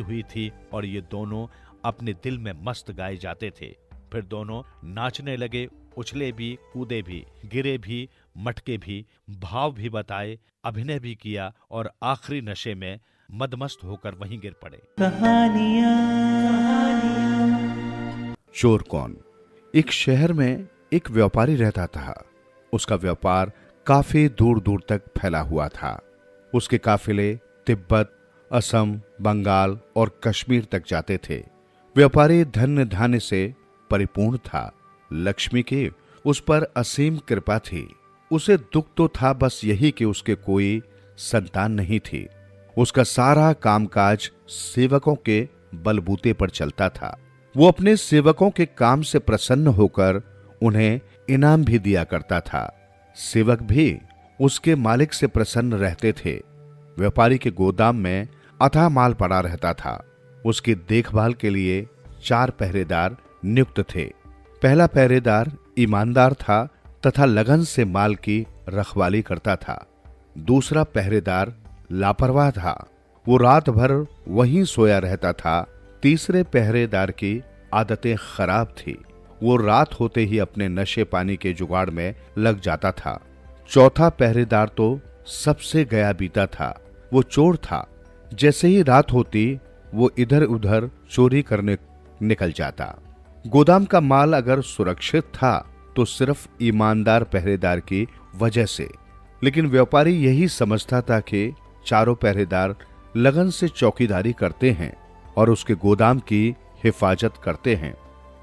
हुई थी और ये दोनों अपने दिल में मस्त गाए जाते थे। फिर दोनों नाचने लगे, उछले भी, कूदे भी, गिरे भी, मटके भी, भाव भी बताए, अभिनय भी किया और आखिरी नशे में मदमस्त होकर वहीं गिर पड़े। चोर कौन? एक शहर में एक व्यापारी रहता था। उसका व्यापार काफी दूर दूर तक फैला हुआ था। उसके काफिले तिब्बत, असम, बंगाल और कश्मीर तक जाते थे। व्यापारी धन धान्य से परिपूर्ण था। लक्ष्मी की उस पर असीम कृपा थी। उसे दुख तो था बस यही कि उसके कोई संतान नहीं थी। उसका सारा कामकाज सेवकों के बलबूते पर चलता था। वो अपने सेवकों के काम से प्रसन्न होकर उन्हें इनाम भी दिया करता था। सेवक भी उसके मालिक से प्रसन्न रहते थे। व्यापारी के गोदाम में अथाह माल पड़ा रहता था। उसकी देखभाल के लिए 4 पहरेदार नियुक्त थे। पहला पहरेदार ईमानदार था तथा लगन से माल की रखवाली करता था। दूसरा पहरेदार लापरवाह था, वो रात भर वहीं सोया रहता था। तीसरे पहरेदार की आदतें खराब थी, वो रात होते ही अपने नशे पानी के जुगाड़ में लग जाता था। चौथा पहरेदार तो सबसे गया बीता था, वो चोर था। जैसे ही रात होती वो इधर उधर चोरी करने निकल जाता। गोदाम का माल अगर सुरक्षित था तो सिर्फ ईमानदार पहरेदार की वजह से। लेकिन व्यापारी यही समझता था कि चारों पहरेदार लगन से चौकीदारी करते हैं और उसके गोदाम की हिफाजत करते हैं।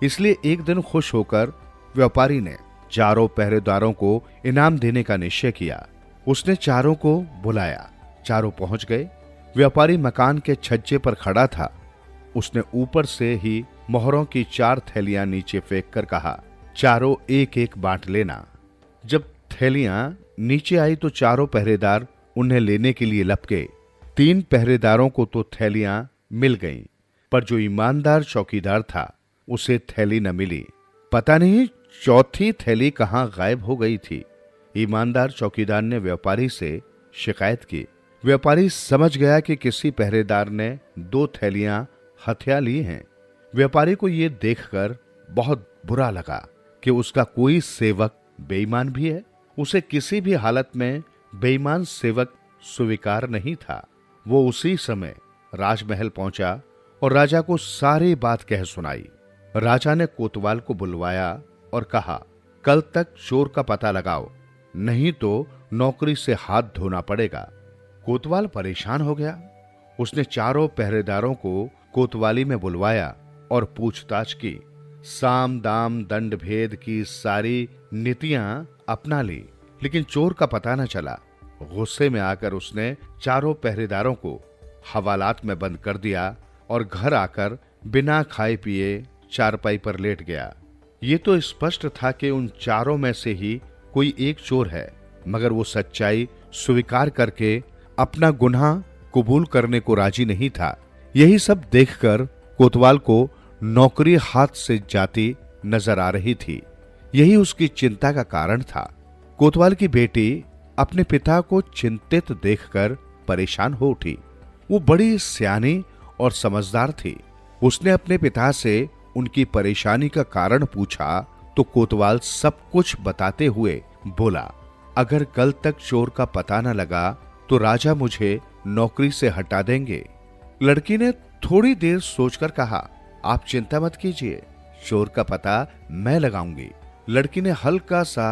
इसलिए एक दिन खुश होकर व्यापारी ने चारों पहरेदारों को इनाम देने का निश्चय किया। उसने चारों को बुलाया। चारों पहुंच गए। व्यापारी मकान के छज्जे पर खड़ा था। उसने ऊपर से ही मोहरों की 4 थैलियां नीचे फेंक कर कहा, चारों एक एक बांट लेना। जब थैलियां नीचे आई तो चारों पहरेदार उन्हें लेने के लिए लपके। 3 पहरेदारों को तो थैलियां मिल गईं, पर जो ईमानदार चौकीदार था उसे थैली न मिली। पता नहीं चौथी थैली कहां गायब हो गई थी। ईमानदार चौकीदार ने व्यापारी से शिकायत की। व्यापारी समझ गया कि किसी पहरेदार ने 2 थैलियां हथिया ली हैं। व्यापारी को यह देखकर बहुत बुरा लगा कि उसका कोई सेवक बेईमान भी है। उसे किसी भी हालत में बेईमान सेवक स्वीकार नहीं था। वो उसी समय राजमहल पहुंचा और राजा को सारी बात कह सुनाई। राजा ने कोतवाल को बुलवाया और कहा, कल तक चोर का पता लगाओ, नहीं तो नौकरी से हाथ धोना पड़ेगा। कोतवाल परेशान हो गया। उसने चारों पहरेदारों को कोतवाली में बुलवाया और पूछताछ की। साम दाम दंड भेद की सारी नीतियां अपना ली, लेकिन चोर का पता न चला। गुस्से में आकर उसने चारों पहरेदारों को हवालात में बंद कर दिया और घर आकर बिना खाए पिए चारपाई पर लेट गया। ये तो स्पष्ट था कि उन चारों में से ही कोई एक चोर है, मगर वो सच्चाई स्वीकार करके अपना गुनाह कबूल करने को राजी नहीं था। यही सब देखकर कोतवाल को नौकरी हाथ से जाती नजर आ रही थी। यही उसकी चिंता का कारण था। कोतवाल की बेटी अपने पिता को चिंतित देखकर परेशान हो उठी। वो बड़ी सियानी और समझदार थी। उसने अपने पिता से उनकी परेशानी का कारण पूछा तो कोतवाल सब कुछ बताते हुए बोला, अगर कल तक चोर का पता न लगा तो राजा मुझे नौकरी से हटा देंगे। लड़की ने थोड़ी देर सोचकर कहा, आप चिंता मत कीजिए, चोर का पता मैं लगाऊंगी। लड़की ने हल्का सा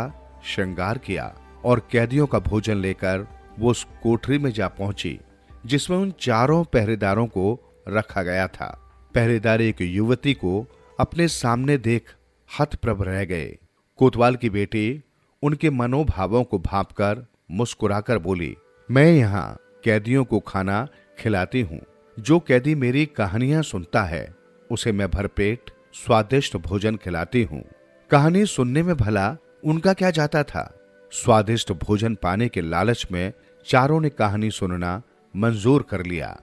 श्रृंगार किया और कैदियों का भोजन लेकर वो उस कोठरी में जा पहुंची जिसमें उन चारों पहरेदारों को रखा गया था। पहरेदार एक युवती को अपने सामने देख हतप्रभ रह गए। कोतवाल की बेटी उनके मनोभावों को भांपकर मुस्कुराकर बोली, मैं यहाँ कैदियों को खाना खिलाती हूँ। जो कैदी मेरी कहानियां सुनता है उसे मैं भरपेट स्वादिष्ट भोजन खिलाती हूँ। कहानी सुनने में भला उनका क्या जाता था। स्वादिष्ट भोजन पाने के लालच में चारों ने कहानी सुनना मंजूर कर लिया।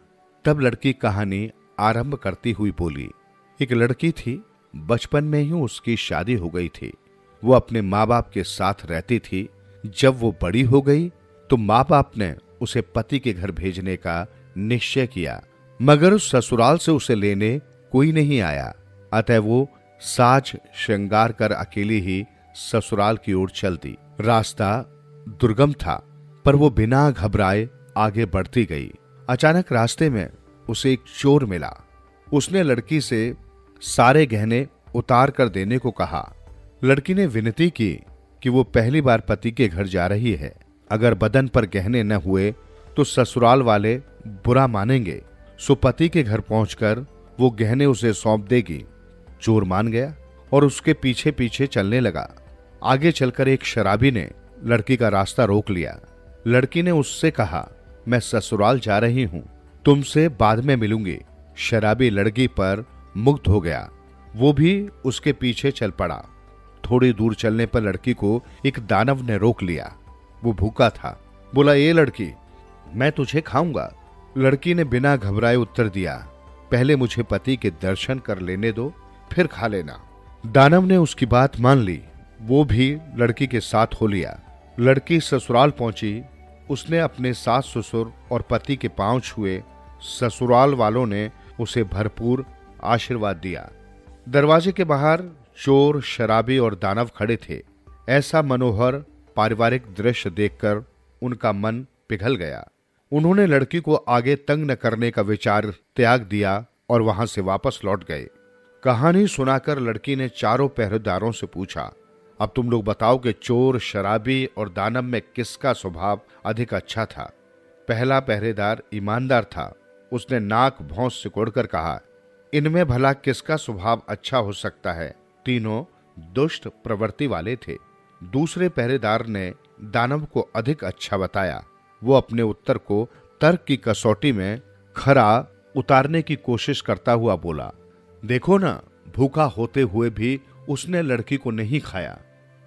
तब लड़की कहानी आरंभ करती हुई बोली, एक लड़की थी, बचपन में ही उसकी शादी हो गई थी। वो अपने माँ बाप के साथ रहती थी। जब वो बड़ी हो गई तो माँ बाप ने उसे पति के घर भेजने का निश्चय किया, मगर उस ससुराल से उसे लेने कोई नहीं आया। अतः वो साज श्रृंगार कर अकेली ही ससुराल की ओर चलती। रास्ता दुर्गम था, पर वो बिना घबराए आगे बढ़ती गई। अचानक रास्ते में उसे एक चोर मिला। उसने लड़की से सारे गहने उतार कर देने को कहा। लड़की ने विनती की कि वो पहली बार पति के घर जा रही है, अगर बदन पर गहने न हुए तो ससुराल वाले बुरा मानेंगे। सो पति के घर पहुंचकर वो गहने उसे सौंप देगी। चोर मान गया और उसके पीछे पीछे चलने लगा। आगे चलकर एक शराबी ने लड़की का रास्ता रोक लिया। लड़की ने उससे कहा, मैं ससुराल जा रही हूं, तुमसे बाद में मिलूंगी। शराबी लड़की पर मुग्ध हो गया। वो भी उसके पीछे चल पड़ा। थोड़ी दूर चलने पर लड़की को एक दानव ने रोक लिया। वो भूखा था। बोला, ये लड़की, मैं तुझे खाऊंगा। लड़की ने बिना घबराए उत्तर दिया, पहले मुझे पति के दर्शन कर लेने दो, फिर खा लेना। दानव ने उसकी बात मान ली। वो भी लड़की के साथ हो लिया। लड़की ससुराल पहुंची। उसने अपने सास ससुर और पति के पांव छुए। ससुराल वालों ने उसे भरपूर आशीर्वाद दिया। दरवाजे के बाहर चोर, शराबी और दानव खड़े थे। ऐसा मनोहर पारिवारिक दृश्य देखकर उनका मन पिघल गया। उन्होंने लड़की को आगे तंग न करने का विचार त्याग दिया और वहां से वापस लौट गए। कहानी सुनाकर लड़की ने चारों पहरेदारों से पूछा, अब तुम लोग बताओ कि चोर, शराबी और दानव में किसका स्वभाव अधिक अच्छा था। पहला पहरेदार ईमानदार था। उसने नाक भौंस सिकोड़कर कहा, इनमें भला किसका स्वभाव अच्छा हो सकता है। तीनों दुष्ट प्रवृत्ति वाले थे। दूसरे पहरेदार ने दानव को अधिक अच्छा बताया। वो अपने उत्तर को तर्क की कसौटी में खरा उतारने की कोशिश करता हुआ बोला, देखो ना, भूखा होते हुए भी उसने लड़की को नहीं खाया।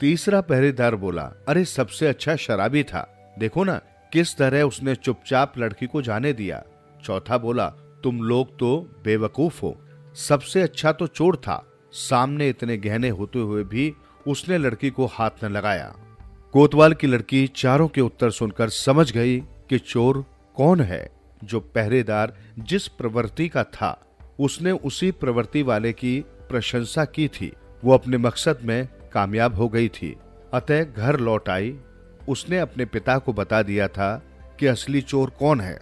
तीसरा पहरेदार बोला, अरे सबसे अच्छा शराबी था, देखो ना किस तरह उसने चुपचाप लड़की को जाने दिया। चौथा बोला, तुम लोग तो बेवकूफ हो, सबसे अच्छा तो चोर था, सामने इतने गहने होते हुए भी उसने लड़की को हाथ न लगाया। कोतवाल की लड़की चारों के उत्तर सुनकर समझ गई कि चोर कौन है। जो पहरेदार जिस प्रवृत्ति का था उसने उसी प्रवृत्ति वाले की प्रशंसा की थी। वो अपने मकसद में कामयाब हो गई थी। अतः घर लौट आई। उसने अपने पिता को बता दिया था कि असली चोर कौन है।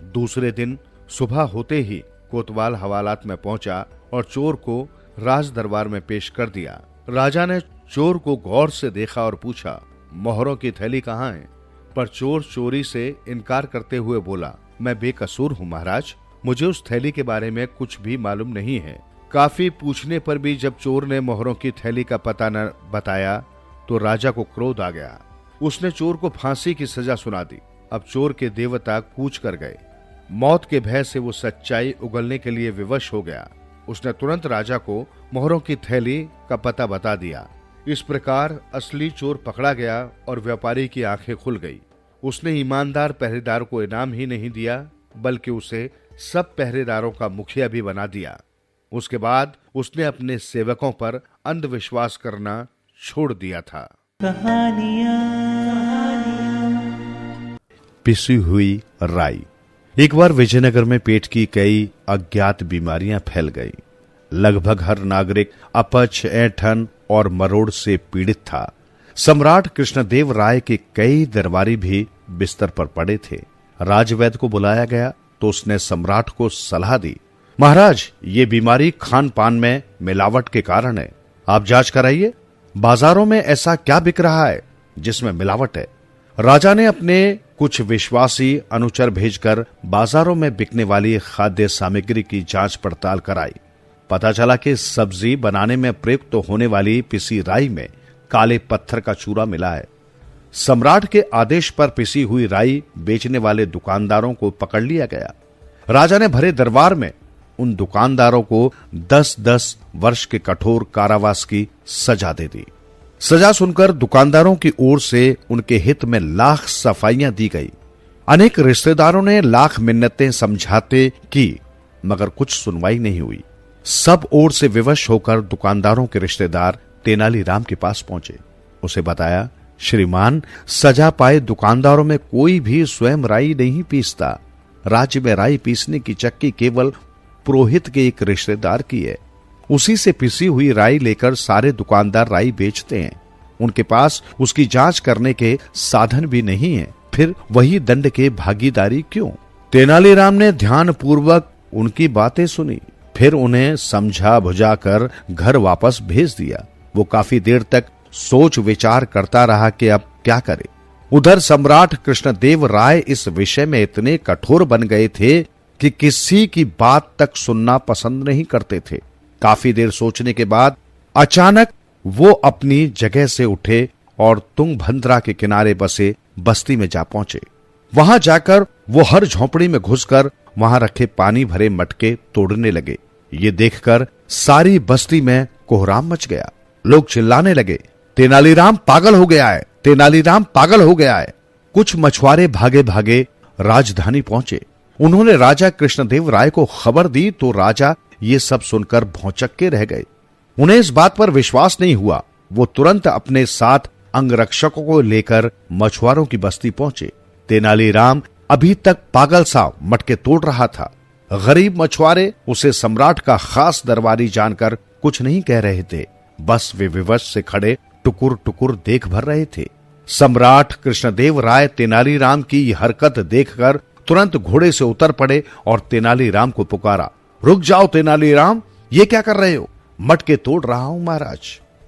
दूसरे दिन सुबह होते ही कोतवाल हवालात में पहुंचा और चोर को राज दरबार में पेश कर दिया। राजा ने चोर को गौर से देखा और पूछा, मोहरों की थैली कहाँ है? पर चोर चोरी से इनकार करते हुए बोला, मैं बेकसूर हूँ महाराज, मुझे उस थैली के बारे में कुछ भी मालूम नहीं है। काफी पूछने पर भी जब चोर ने मोहरों की थैली का पता न बताया तो राजा को क्रोध आ गया। उसने चोर को फांसी की सजा सुना दी। अब चोर के देवता कूच कर गए। मौत के भय से वो सच्चाई उगलने के लिए विवश हो गया। उसने तुरंत राजा को मोहरों की थैली का पता बता दिया। इस प्रकार असली चोर पकड़ा गया और व्यापारी की आंखें खुल गई। उसने ईमानदार पहरेदार को इनाम ही नहीं दिया बल्कि उसे सब पहरेदारों का मुखिया भी बना दिया। उसके बाद उसने अपने सेवकों पर अंधविश्वास करना छोड़ दिया था। पिसी हुई राई। एक बार विजयनगर में पेट की कई अज्ञात बीमारियां फैल गईं। लगभग हर नागरिक अपच, ऐंठन और मरोड़ से पीड़ित था। सम्राट कृष्णदेव राय के कई दरबारी भी बिस्तर पर पड़े थे। राजवैद्य को बुलाया गया तो उसने सम्राट को सलाह दी, महाराज, ये बीमारी खान पान में मिलावट के कारण है। आप जांच कराइए, बाजारों में ऐसा क्या बिक रहा है जिसमें मिलावट है। राजा ने अपने कुछ विश्वासी अनुचर भेजकर बाजारों में बिकने वाली खाद्य सामग्री की जांच पड़ताल कराई। पता चला कि सब्जी बनाने में प्रयुक्त होने वाली पिसी राई में काले पत्थर का चूरा मिला है। सम्राट के आदेश पर पिसी हुई राई बेचने वाले दुकानदारों को पकड़ लिया गया। राजा ने भरे दरबार में उन दुकानदारों को 10-10 वर्ष के कठोर कारावास की सजा दे दी। सजा सुनकर दुकानदारों की ओर से उनके हित में लाख सफाइयां दी गई। अनेक रिश्तेदारों ने लाख मिन्नतें समझाते की, मगर कुछ सुनवाई नहीं हुई। सब ओर से विवश होकर दुकानदारों के रिश्तेदार तेनालीराम के पास पहुंचे। उसे बताया, श्रीमान, सजा पाए दुकानदारों में कोई भी स्वयं राई नहीं पीसता। राज्य में राई पीसने की चक्की केवल पुरोहित के एक रिश्तेदार की है। उसी से पिसी हुई राई लेकर सारे दुकानदार राई बेचते हैं। उनके पास उसकी जांच करने के साधन भी नहीं है, फिर वही दंड के भागीदारी क्यों? तेनालीराम ने ध्यान पूर्वक उनकी बातें सुनी, फिर उन्हें समझा बुझाकर घर वापस भेज दिया। वो काफी देर तक सोच विचार करता रहा कि अब क्या करे। उधर सम्राट कृष्णदेव राय इस विषय में इतने कठोर बन गए थे कि किसी की बात तक सुनना पसंद नहीं करते थे। काफी देर सोचने के बाद अचानक वो अपनी जगह से उठे और तुंगभद्रा के किनारे बसे बस्ती में जा पहुंचे। वहां जाकर वो हर झोंपड़ी में घुसकर वहां रखे पानी भरे मटके तोड़ने लगे। ये देखकर सारी बस्ती में कोहराम मच गया। लोग चिल्लाने लगे, तेनालीराम पागल हो गया है, तेनालीराम पागल हो गया है। कुछ मछुआरे भागे भागे राजधानी पहुंचे। उन्होंने राजा कृष्णदेव राय को खबर दी तो राजा ये सब सुनकर भौचक्के रह गए। उन्हें इस बात पर विश्वास नहीं हुआ। वो तुरंत अपने साथ अंगरक्षकों को लेकर मछुआरों की बस्ती पहुंचे। तेनालीराम अभी तक पागल सा मटके तोड़ रहा था। गरीब मछुआरे उसे सम्राट का खास दरबारी जानकर कुछ नहीं कह रहे थे, बस वे विवश से खड़े टुकुर टुकुर देख भर रहे थे। सम्राट कृष्णदेव राय तेनालीराम की यह हरकत देखकर तुरंत घोड़े से उतर पड़े और तेनालीराम को पुकारा, रुक जाओ तेनालीराम, ये क्या कर रहे हो? मटके तोड़ रहा हूं महाराज।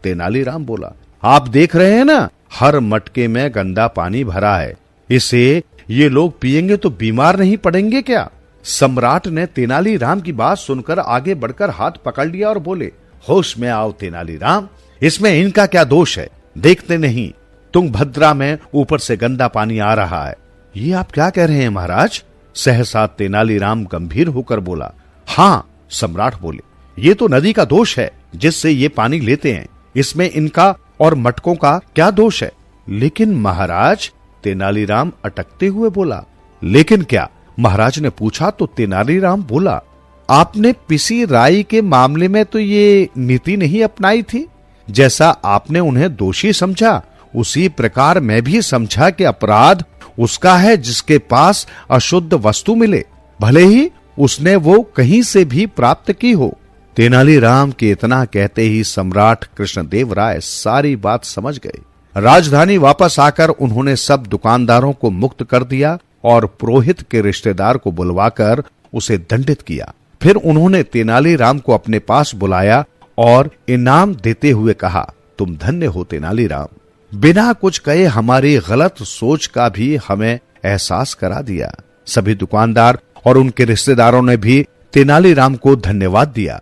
तेनालीराम बोला, आप देख रहे हैं ना, हर मटके में गंदा पानी भरा है, इसे ये लोग पिएंगे तो बीमार नहीं पड़ेंगे क्या? सम्राट ने तेनालीराम की बात सुनकर आगे बढ़कर हाथ पकड़ लिया और बोले, होश में आओ तेनालीराम, इसमें इनका क्या दोष है? देखते नहीं तुंगभद्रा में ऊपर से गंदा पानी आ रहा है। ये आप क्या कह रहे हैं महाराज? सहसा तेनालीराम गंभीर होकर बोला, हाँ। सम्राट बोले, ये तो नदी का दोष है जिससे ये पानी लेते हैं, इसमें इनका और मटकों का क्या दोष है? लेकिन महाराज, तेनालीराम अटकते हुए बोला, लेकिन क्या? महाराज ने पूछा तो तेनालीराम बोला, आपने पिसी राई के मामले में तो ये नीति नहीं अपनाई थी। जैसा आपने उन्हें दोषी समझा, उसी प्रकार मैं भी समझा कि अपराध उसका है जिसके पास अशुद्ध वस्तु मिले, भले ही उसने वो कहीं से भी प्राप्त की हो। तेनालीराम के इतना कहते ही सम्राट कृष्णदेव राय सारी बात समझ गए। राजधानी वापस आकर उन्होंने सब दुकानदारों को मुक्त कर दिया और पुरोहित के रिश्तेदार को बुलवाकर उसे दंडित किया। फिर उन्होंने तेनालीराम को अपने पास बुलाया और इनाम देते हुए कहा, तुम धन्य हो तेनालीराम, बिना कुछ कहे हमारी गलत सोच का भी हमें एहसास करा दिया। सभी दुकानदार और उनके रिश्तेदारों ने भी तेनालीराम को धन्यवाद दिया।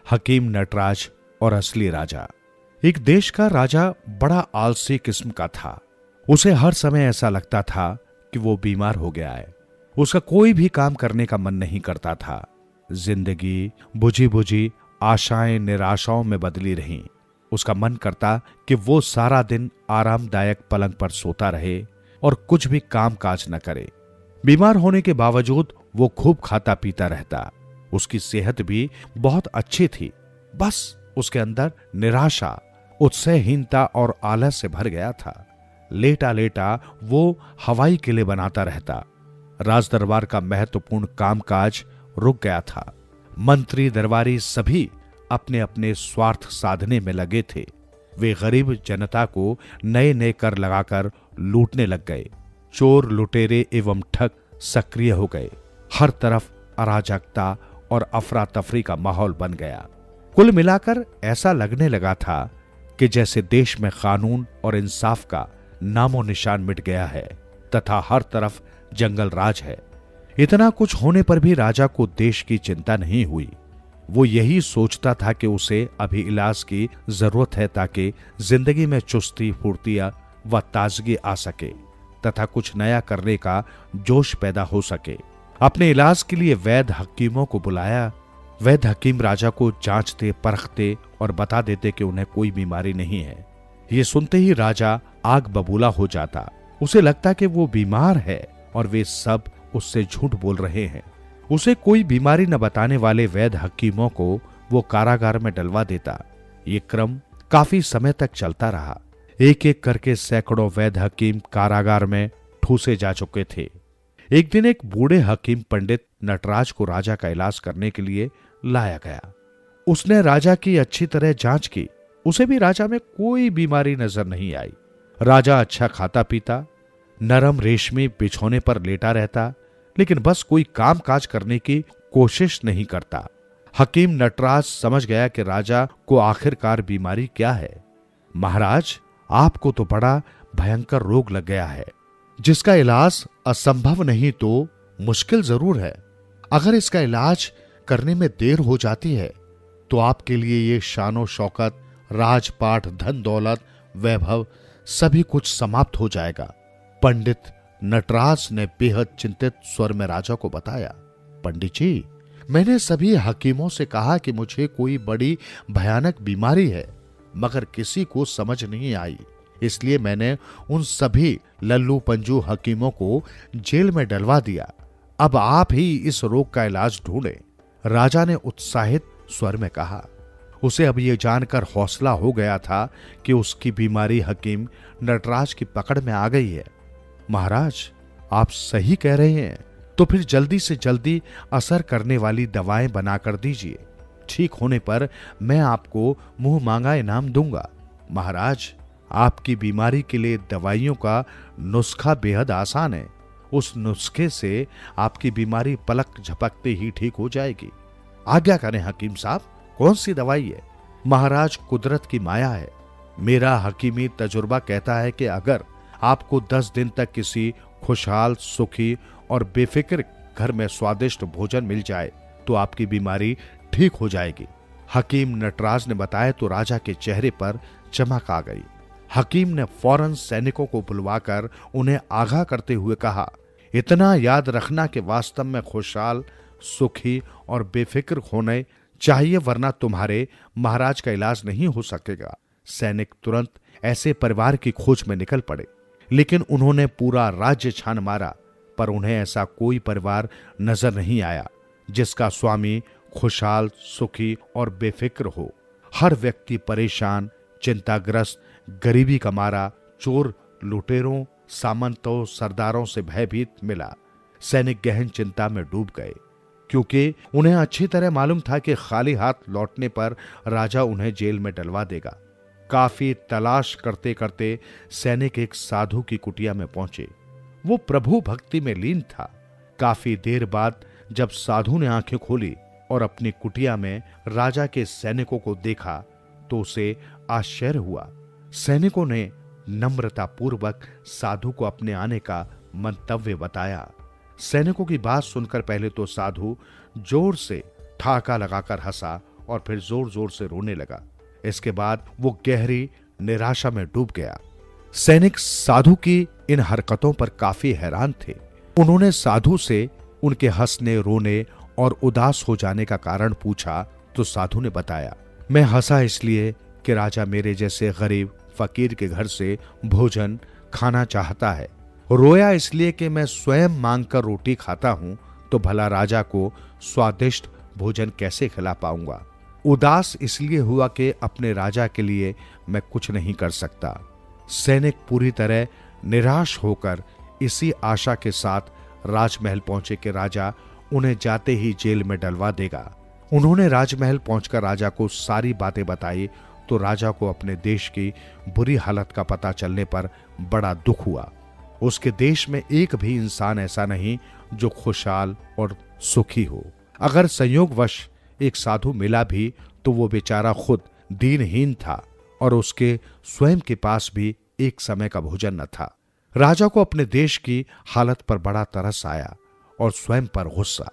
हकीम नटराज और असली राजा। एक देश का राजा बड़ा आलसी किस्म का था। उसे हर समय ऐसा लगता था कि वो बीमार हो गया है। उसका कोई भी काम करने का मन नहीं करता था। जिंदगी बुझी बुझी आशाएं निराशाओं में बदली रहीं। उसका मन करता कि वो सारा दिन आरामदायक पलंग पर सोता रहे और कुछ भी काम काज न करे। बीमार होने के बावजूद वो खूब खाता पीता रहता। उसकी सेहत भी बहुत अच्छी थी, बस उसके अंदर निराशा, उत्साहहीनता और आलस से भर गया था। लेटा लेटा वो हवाई किले बनाता रहता। राजदरबार का महत्वपूर्ण कामकाज रुक गया था। मंत्री दरबारी सभी अपने अपने स्वार्थ साधने में लगे थे। वे गरीब जनता को नए नए कर लगाकर लूटने लग गए। चोर लुटेरे एवं ठग सक्रिय हो गए। हर तरफ अराजकता और अफरा तफरी का माहौल बन गया। कुल मिलाकर ऐसा लगने लगा था कि जैसे देश में कानून और इंसाफ का नामो निशान मिट गया है तथा हर तरफ जंगल राज है। इतना कुछ होने पर भी राजा को देश की चिंता नहीं हुई। वो यही सोचता था कि उसे अभी इलाज की जरूरत है ताकि जिंदगी में चुस्ती फुर्ती व ताजगी आ सके तथा कुछ नया करने का जोश पैदा हो सके। अपने इलाज के लिए वैद्य हकीमों को बुलाया। वैद्य हकीम राजा को जांचते परखते और बता देते कि उन्हें कोई बीमारी नहीं है। ये सुनते ही राजा आग बबूला हो जाता। उसे लगता कि वो बीमार है और वे सब उससे झूठ बोल रहे हैं। उसे कोई बीमारी न बताने वाले वैद्य हकीमों को वो कारागार में डलवा देता। ये क्रम काफी समय तक चलता रहा। एक एक करके सैकड़ों वैद्य हकीम कारागार में ठूसे जा चुके थे। एक दिन एक बूढ़े हकीम पंडित नटराज को राजा का इलाज करने के लिए लाया गया। उसने राजा की अच्छी तरह जांच की। उसे भी राजा में कोई बीमारी नजर नहीं आई। राजा अच्छा खाता पीता, नरम रेशमी बिछौने पर लेटा रहता, लेकिन बस कोई काम काज करने की कोशिश नहीं करता। हकीम नटराज समझ गया कि राजा को आखिरकार बीमारी क्या है। महाराज, आपको तो बड़ा भयंकर रोग लग गया है, जिसका इलाज असंभव नहीं तो मुश्किल जरूर है। अगर इसका इलाज करने में देर हो जाती है तो आपके लिए ये शानो शौकत, राजपाट, धन दौलत, वैभव सभी कुछ समाप्त हो जाएगा। पंडित नटराज ने बेहद चिंतित स्वर में राजा को बताया, पंडित जी, मैंने सभी हकीमों से कहा कि मुझे कोई बड़ी भयानक बीमारी है, मगर किसी को समझ नहीं आई। इसलिए मैंने उन सभी लल्लू पंजू हकीमों को जेल में डलवा दिया। अब आप ही इस रोग का इलाज ढूंढें। राजा ने उत्साहित स्वर में कहा। उसे अब यह जानकर हौसला हो गया था कि उसकी बीमारी हकीम नटराज की पकड़ में आ गई है। महाराज, आप सही कह रहे हैं, तो फिर जल्दी से जल्दी असर करने वाली दवाएं बनाकर दीजिए। ठीक होने पर मैं आपको मुंह मांगा इनाम दूंगा। महाराज, आपकी बीमारी के लिए दवाइयों का नुस्खा बेहद आसान है। उस नुस्खे से आपकी बीमारी पलक झपकते ही ठीक हो जाएगी। आज्ञा करें हकीम साहब, कौन सी दवाई है? महाराज, कुदरत की माया है। मेरा हकीमी तजुर्बा कहता है कि अगर आपको 10 दिन तक किसी खुशहाल, सुखी और बेफिक्र घर में स्वादिष्ट भोजन मिल जाए तो आपकी बीमारी ठीक हो जाएगी। हकीम नटराज ने बताया तो राजा के चेहरे पर चमक आ गई। हकीम ने फौरन सैनिकों को बुलवाकर उन्हें आगाह करते हुए कहा, इतना याद रखना कि वास्तव में खुशहाल, सुखी और बेफिक्र होने चाहिए, वरना तुम्हारे महाराज का इलाज नहीं हो सकेगा। सैनिक तुरंत ऐसे परिवार की खोज में निकल पड़े, लेकिन उन्होंने पूरा राज्य छान मारा, पर उन्हें ऐसा कोई परिवार नजर नहीं आया जिसका स्वामी खुशहाल, सुखी और बेफिक्र हो। हर व्यक्ति परेशान, चिंताग्रस्त, गरीबी का मारा, चोर, लुटेरों, सामंतों, सरदारों से भयभीत मिला। सैनिक गहन चिंता में डूब गए। क्योंकि उन्हें अच्छी तरह मालूम था कि खाली हाथ लौटने पर राजा उन्हें जेल में डलवा देगा। काफी तलाश करते करते सैनिक एक साधु की कुटिया में पहुंचे। वो प्रभु भक्ति में लीन था। काफी देर बाद जब साधु ने आंखें खोली और अपनी कुटिया में राजा के सैनिकों को देखा तो उसे आश्चर्य हुआ। सैनिकों ने नम्रतापूर्वक साधु को अपने आने का मंतव्य बताया। सैनिकों की बात सुनकर पहले तो साधु जोर से ठाका लगाकर हंसा और फिर जोर जोर से रोने लगा। इसके बाद वो गहरी निराशा में डूब गया। सैनिक साधु की इन हरकतों पर काफी हैरान थे। उन्होंने साधु से उनके हंसने, रोने और उदास हो जाने का कारण पूछा तो साधु ने बताया, मैं हंसा इसलिए कि राजा मेरे जैसे गरीब फकीर के घर से भोजन खाना चाहता है। रोया इसलिए कि मैं स्वयं मांगकर रोटी खाता हूं तो भला राजा को स्वादिष्ट भोजन कैसे खिला पाऊंगा। उदास इसलिए हुआ कि अपने राजा के लिए मैं कुछ नहीं कर सकता। सैनिक पूरी तरह निराश होकर इसी आशा के साथ राजमहल पहुंचे कि राजा उन्हें जाते ही जेल में डलवा देगा। उन्होंने राजमहल पहुंचकर राजा को सारी बातें बताई तो राजा को अपने देश की बुरी हालत का पता चलने पर बड़ा दुख हुआ। उसके देश में एक भी इंसान ऐसा नहीं जो खुशहाल और सुखी हो। अगर संयोगवश एक साधु मिला भी तो वो बेचारा खुद दीनहीन था और उसके स्वयं के पास भी एक समय का भोजन न था। राजा को अपने देश की हालत पर बड़ा तरस आया और स्वयं पर गुस्सा।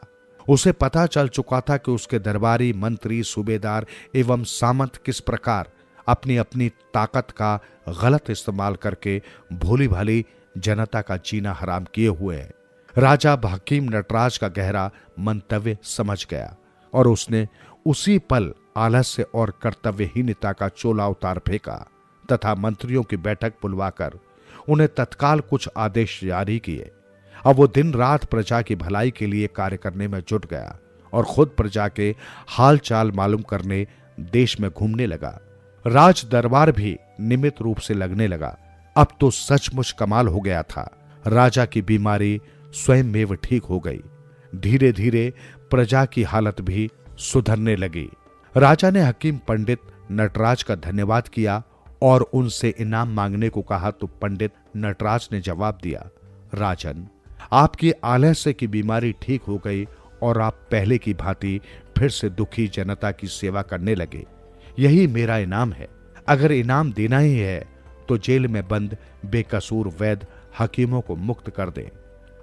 उसे पता चल चुका था कि उसके दरबारी, मंत्री, सूबेदार एवं सामंत किस प्रकार अपनी अपनी ताकत का गलत इस्तेमाल करके भोली भाली जनता का जीना हराम किए हुए है। राजा हकीम नटराज का गहरा मंतव्य समझ गया और उसने उसी पल आलस्य और कर्तव्यहीनता का चोला उतार फेंका तथा मंत्रियों की बैठक बुलवाकर उन्हें तत्काल कुछ आदेश जारी किए। अब वो दिन रात प्रजा की भलाई के लिए कार्य करने में जुट गया और खुद प्रजा के हाल चाल मालूम करने देश में घूमने लगा। राज दरबार भी नियमित रूप से लगने लगा। अब तो सचमुच कमाल हो गया था। राजा की बीमारी स्वयं में वो ठीक हो गई। धीरे धीरे प्रजा की हालत भी सुधरने लगी। राजा ने हकीम पंडित नटराज का धन्यवाद किया और उनसे इनाम मांगने को कहा तो पंडित नटराज ने जवाब दिया, राजन, आपकी आलस्य की बीमारी ठीक हो गई और आप पहले की भांति फिर से दुखी जनता की सेवा करने लगे। यही मेरा इनाम है। अगर इनाम देना ही है तो जेल में बंद बेकसूर वैद्य हकीमों को मुक्त कर दें।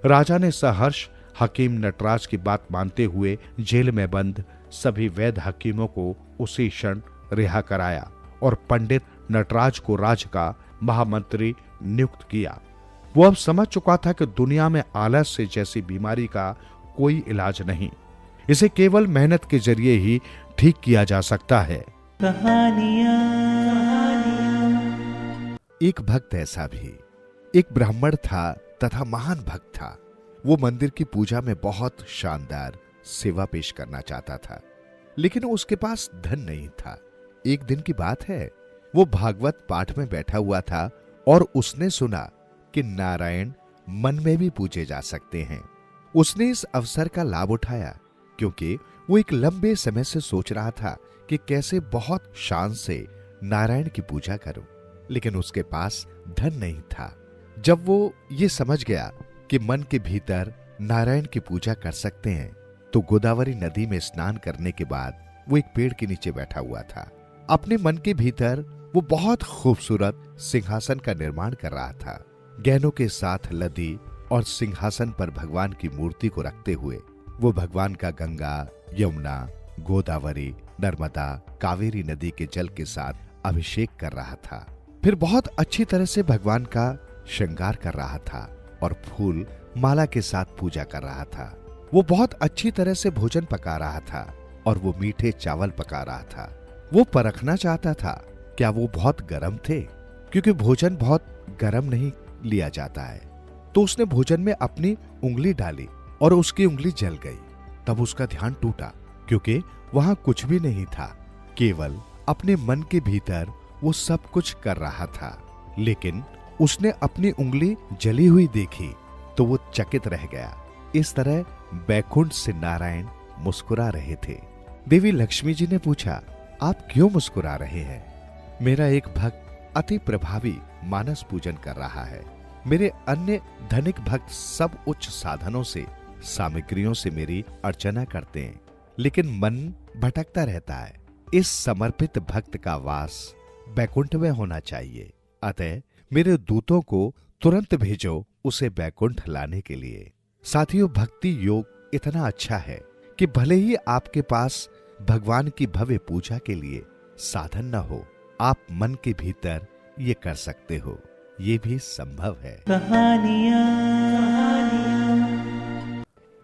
राजा ने सहर्ष हकीम नटराज की बात मानते हुए जेल में बंद सभी वैद्य हकीमों को उसी क्षण रिहा कराया और पंडित नटराज को राज्य का महामंत्री नियुक्त किया। वो अब समझ चुका था कि दुनिया में आलस्य जैसी बीमारी का कोई इलाज नहीं। इसे केवल मेहनत के जरिए ही ठीक किया जा सकता है। एक भक्त ऐसा भी, एक ब्राह्मण था तथा महान भक्त था। वो मंदिर की पूजा में बहुत शानदार सेवा पेश करना चाहता था, लेकिन उसके पास धन नहीं था। एक दिन की बात है, वो भागवत पाठ में बैठा हुआ था और उसने सुना कि नारायण मन में भी पूजे जा सकते हैं। उसने इस अवसर का लाभ उठाया क्योंकि वो एक लंबे समय से सोच रहा था कि कैसे बहुत शान से नारायण की पूजा करूं, लेकिन उसके पास धन नहीं था। जब वो ये समझ गया कि मन के भीतर नारायण की पूजा कर सकते हैं तो गोदावरी नदी में स्नान करने के बाद वो एक पेड़ के नीचे बैठा हुआ था। अपने मन के भीतर वो बहुत खूबसूरत सिंहासन का निर्माण कर रहा था। गहनों के साथ लदी और सिंहासन पर भगवान की मूर्ति को रखते हुए वो भगवान का गंगा, यमुना, गोदावरी, नर्मदा, कावेरी नदी के जल के साथ अभिषेक कर रहा था। फिर बहुत अच्छी तरह से भगवान का श्रृंगार कर रहा था और फूल माला के साथ पूजा कर रहा था। वो बहुत अच्छी तरह से भोजन पका रहा था और वो मीठे चावल पका रहा था। वो परखना चाहता था क्या वो बहुत गर्म थे, क्योंकि भोजन बहुत गर्म नहीं लिया जाता है। तो उसने भोजन में अपनी उंगली डाली और उसकी उंगली जल गई। तब उसका ध्यान टूटा क्योंकि वहां कुछ भी नहीं था, केवल अपने मन के भीतर वो सब कुछ कर रहा था। लेकिन उसने अपनी उंगली जली हुई देखी तो वो चकित रह गया। इस तरह बैकुंठ से नारायण मुस्कुरा रहे थे। देवी लक्ष्मी जी ने पूछा, आप क्यों मुस्कुरा रहे हैं? मेरा एक भक्त अति प्रभावी मानस पूजन कर रहा है। मेरे अन्य धनिक भक्त सब उच्च साधनों से, सामग्रियों से मेरी अर्चना करते हैं, लेकिन मन भटकता रहता है। इस समर्पित भक्त का वास बैकुंठ में होना चाहिए। अतः मेरे दूतों को तुरंत भेजो उसे बैकुंठ लाने के लिए। साथियों, भक्ति योग इतना अच्छा है कि भले ही आपके पास भगवान की भव्य पूजा के लिए साधन न हो, आप मन के भीतर ये कर सकते हो। ये भी संभव है।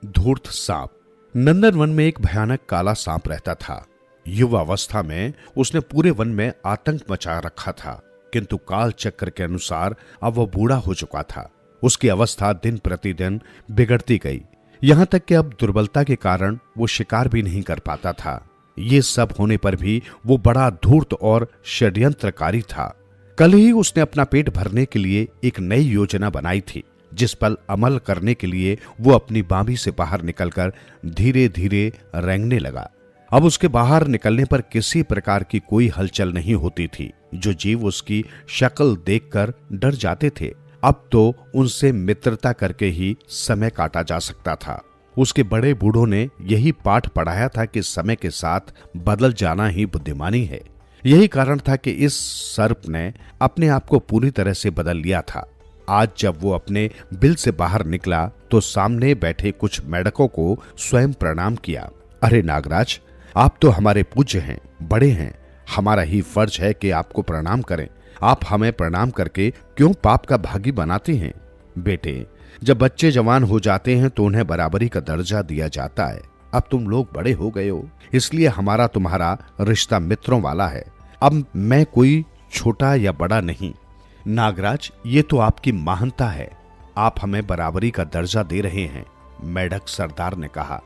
धूर्त सांप। नंदन वन में एक भयानक काला सांप रहता था। युवा अवस्था में उसने पूरे वन में आतंक मचा रखा था, किंतु काल चक्र के अनुसार अब वह बूढ़ा हो चुका था। उसकी अवस्था दिन प्रतिदिन बिगड़ती गई, यहां तक कि अब दुर्बलता के कारण वो शिकार भी नहीं कर पाता था। ये सब होने पर भी वो बड़ा धूर्त और षड्यंत्रकारी था। कल ही उसने अपना पेट भरने के लिए एक नई योजना बनाई थी, जिस पर अमल करने के लिए वो अपनी बांबी से बाहर निकलकर धीरे धीरे रेंगने लगा। अब उसके बाहर निकलने पर किसी प्रकार की कोई हलचल नहीं होती थी। जो जीव उसकी शक्ल देखकर डर जाते थे, अब तो उनसे मित्रता करके ही समय काटा जा सकता था। उसके बड़े बूढ़ों ने यही पाठ पढ़ाया था कि समय के साथ बदल जाना ही बुद्धिमानी है। यही कारण था कि इस सर्प ने अपने आप को पूरी तरह से बदल लिया था। आज जब वो अपने बिल से बाहर निकला तो सामने बैठे कुछ मेढकों को स्वयं प्रणाम किया। अरे नागराज, आप तो हमारे पूज्य हैं, बड़े हैं, हमारा ही फर्ज है कि आपको प्रणाम करें। आप हमें प्रणाम करके क्यों पाप का भागी बनाते हैं? बेटे, जब बच्चे जवान हो जाते हैं तो उन्हें बराबरी का दर्जा दिया जाता है। अब तुम लोग बड़े हो गए हो, इसलिए हमारा तुम्हारा रिश्ता मित्रों वाला है। अब मैं कोई छोटा या बड़ा नहीं। नागराज, ये तो आपकी महानता है, आप हमें बराबरी का दर्जा दे रहे हैं, मेढक सरदार ने कहा।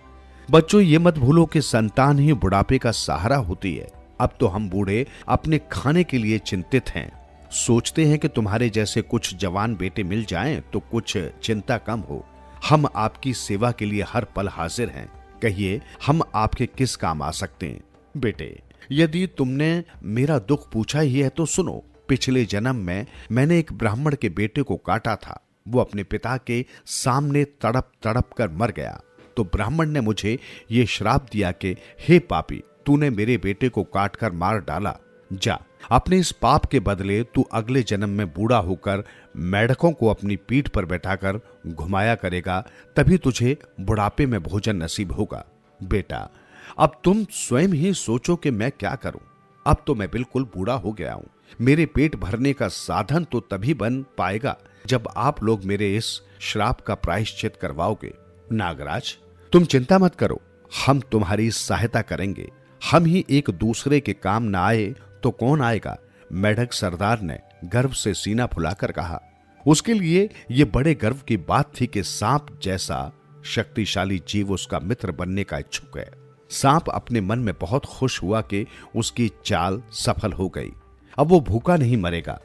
बच्चों, ये मत भूलो कि संतान ही बुढ़ापे का सहारा होती है। अब तो हम बूढ़े अपने खाने के लिए चिंतित हैं, सोचते हैं कि तुम्हारे जैसे कुछ जवान बेटे मिल जाएं तो कुछ चिंता कम हो। हम आपकी सेवा के लिए हर पल हाजिर हैं। कहिए, हम आपके किस काम आ सकते हैं? बेटे, यदि तुमने मेरा दुख पूछा ही है तो सुनो। पिछले जन्म में मैंने एक ब्राह्मण के बेटे को काटा था। वो अपने पिता के सामने तड़प तड़प कर मर गया तो ब्राह्मण ने मुझे ये श्राप दिया कि हे पापी, तूने मेरे बेटे को काट कर मार डाला। जा, अपने इस पाप के बदले तू अगले जन्म में बूढ़ा होकर मेढकों को अपनी पीठ पर बैठाकर घुमाया करेगा, तभी तुझे बुढ़ापे में भोजन नसीब होगा। बेटा, अब तुम स्वयं ही सोचो कि मैं क्या करूं। अब तो मैं बिल्कुल बूढ़ा हो गया हूं। मेरे पेट भरने का साधन तो तभी बन पाएगा जब आप लोग मेरे इस श्राप का प्रायश्चित करवाओगे। नागराज, तुम चिंता मत करो, हम तुम्हारी सहायता करेंगे। हम ही एक दूसरे के काम न आए तो कौन आएगा? मेढक सरदार ने गर्व से सीना फुलाकर कहा। उसके लिए ये बड़े गर्व की बात थी कि सांप जैसा शक्तिशाली जीव उसका मित्र बनने का इच्छुक है। सांप अपने मन में बहुत खुश हुआ कि उसकी चाल सफल हो गई। अब वो भूखा नहीं मरेगा।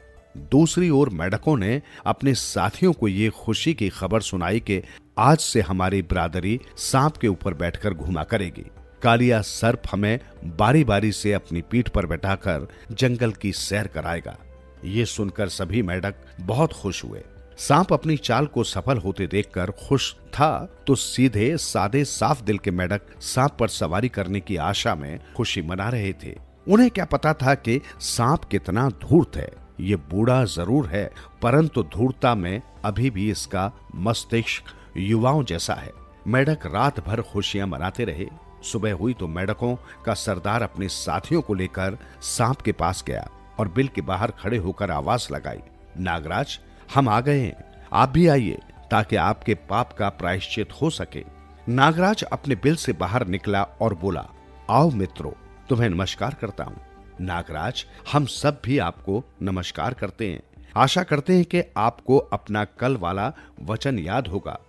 दूसरी ओर मेढकों ने अपने साथियों को ये खुशी की खबर सुनाई कि आज से हमारी बिरादरी सांप के ऊपर बैठकर घुमा करेगी। कालिया सर्प हमें बारी बारी से अपनी पीठ पर बैठाकर जंगल की सैर कराएगा। ये सुनकर सभी मेढक बहुत खुश हुए। सांप अपनी चाल को सफल होते देखकर खुश था तो सीधे सादे साफ दिल के मेढक सांप पर सवारी करने की आशा में खुशी मना रहे थे। उन्हें क्या पता था कि सांप कितना धूर्त है। ये बूढ़ा जरूर है, परंतु धूर्तता में अभी भी इसका मस्तिष्क युवाओं जैसा है। मेढक रात भर खुशियां मनाते रहे। सुबह हुई तो मेढकों का सरदार अपने साथियों को लेकर सांप के पास गया और बिल के बाहर खड़े होकर आवाज लगाई, नागराज, हम आ गए हैं, आप भी आइए ताकि आपके पाप का प्रायश्चित हो सके। नागराज अपने बिल से बाहर निकला और बोला, आओ मित्रों, तुम्हें नमस्कार करता हूँ। नागराज, हम सब भी आपको नमस्कार करते हैं। आशा करते हैं कि आपको अपना कल वाला वचन याद होगा।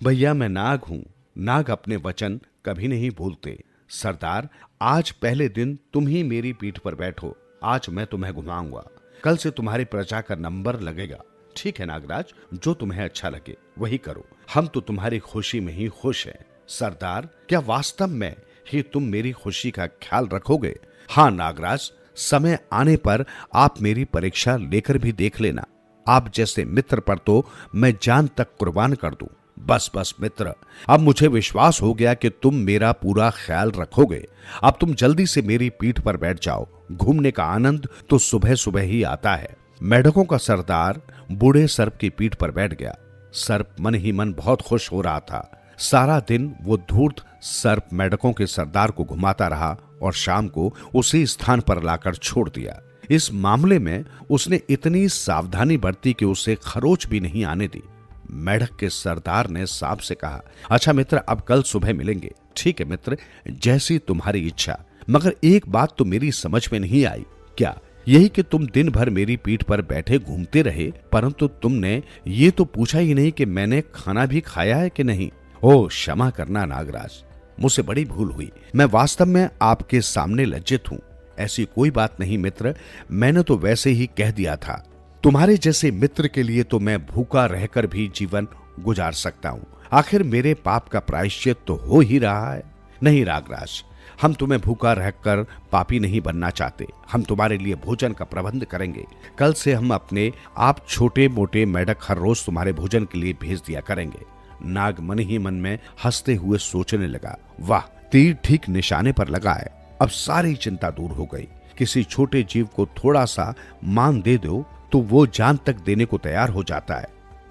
भैया, मैं नाग हूँ। नाग अपने वचन कभी नहीं भूलते। सरदार, आज पहले दिन तुम ही मेरी पीठ पर बैठो। आज मैं तुम्हें घुमाऊंगा। कल से तुम्हारी प्रजा का नंबर लगेगा। ठीक है नागराज, जो तुम्हें अच्छा लगे वही करो। हम तो तुम्हारी खुशी में ही खुश हैं। सरदार, क्या वास्तव में कि तुम मेरी खुशी का ख्याल रखोगे। हाँ नागराज, समय आने पर आप मेरी परीक्षा लेकर भी देख लेना। आप जैसे मित्र पर तो मैं जान तक कुर्बान कर दूं। बस बस मित्र, अब मुझे विश्वास हो गया कि तुम मेरा पूरा ख्याल रखोगे। अब तुम जल्दी से मेरी पीठ पर बैठ जाओ। घूमने का आनंद तो सुबह सुबह ही आता है। मेढकों का सरदार बूढ़े सर्प की पीठ पर बैठ गया। सर्प मन ही मन बहुत खुश हो रहा था। सारा दिन वो धूर्त सर्प मेढकों के सरदार को घुमाता रहा और शाम को उसी स्थान पर लाकर छोड़ दिया। इस मामले में उसने इतनी सावधानी बरती कि उसे खरोच भी नहीं आने दी। मेढक के सरदार ने सांप से कहा, अच्छा मित्र, अब कल सुबह मिलेंगे। ठीक है मित्र, जैसी तुम्हारी इच्छा, मगर एक बात तो मेरी समझ में नहीं आई। क्या? यही कि तुम दिन भर मेरी पीठ पर बैठे घूमते रहे, परंतु तुमने ये तो पूछा ही नहीं कि मैंने खाना भी खाया है कि नहीं। ओ क्षमा करना नागराज, मुझसे बड़ी भूल हुई। मैं वास्तव में आपके सामने लज्जित हूं। ऐसी कोई बात नहीं मित्र, मैंने तो वैसे ही कह दिया था। तुम्हारे जैसे मित्र के लिए तो मैं भूखा रहकर भी जीवन गुजार सकता हूं। आखिर मेरे पाप का प्रायश्चित तो हो ही रहा है। नहीं नागराज, हम तुम्हें भूखा रहकर पापी नहीं बनना चाहते। हम तुम्हारे लिए भोजन का प्रबंध करेंगे। कल से हम अपने आप छोटे मोटे मेढक हर रोज तुम्हारे भोजन के लिए भेज दिया करेंगे। नाग मन ही मन में हंसते हुए सोचने लगा, वाह, तीर ठीक निशाने पर लगा है। अब सारी चिंता दूर हो गई। किसी छोटे जीव को थोड़ा सा मान दे दो तो वो जान तक देने को तैयार हो जाता है।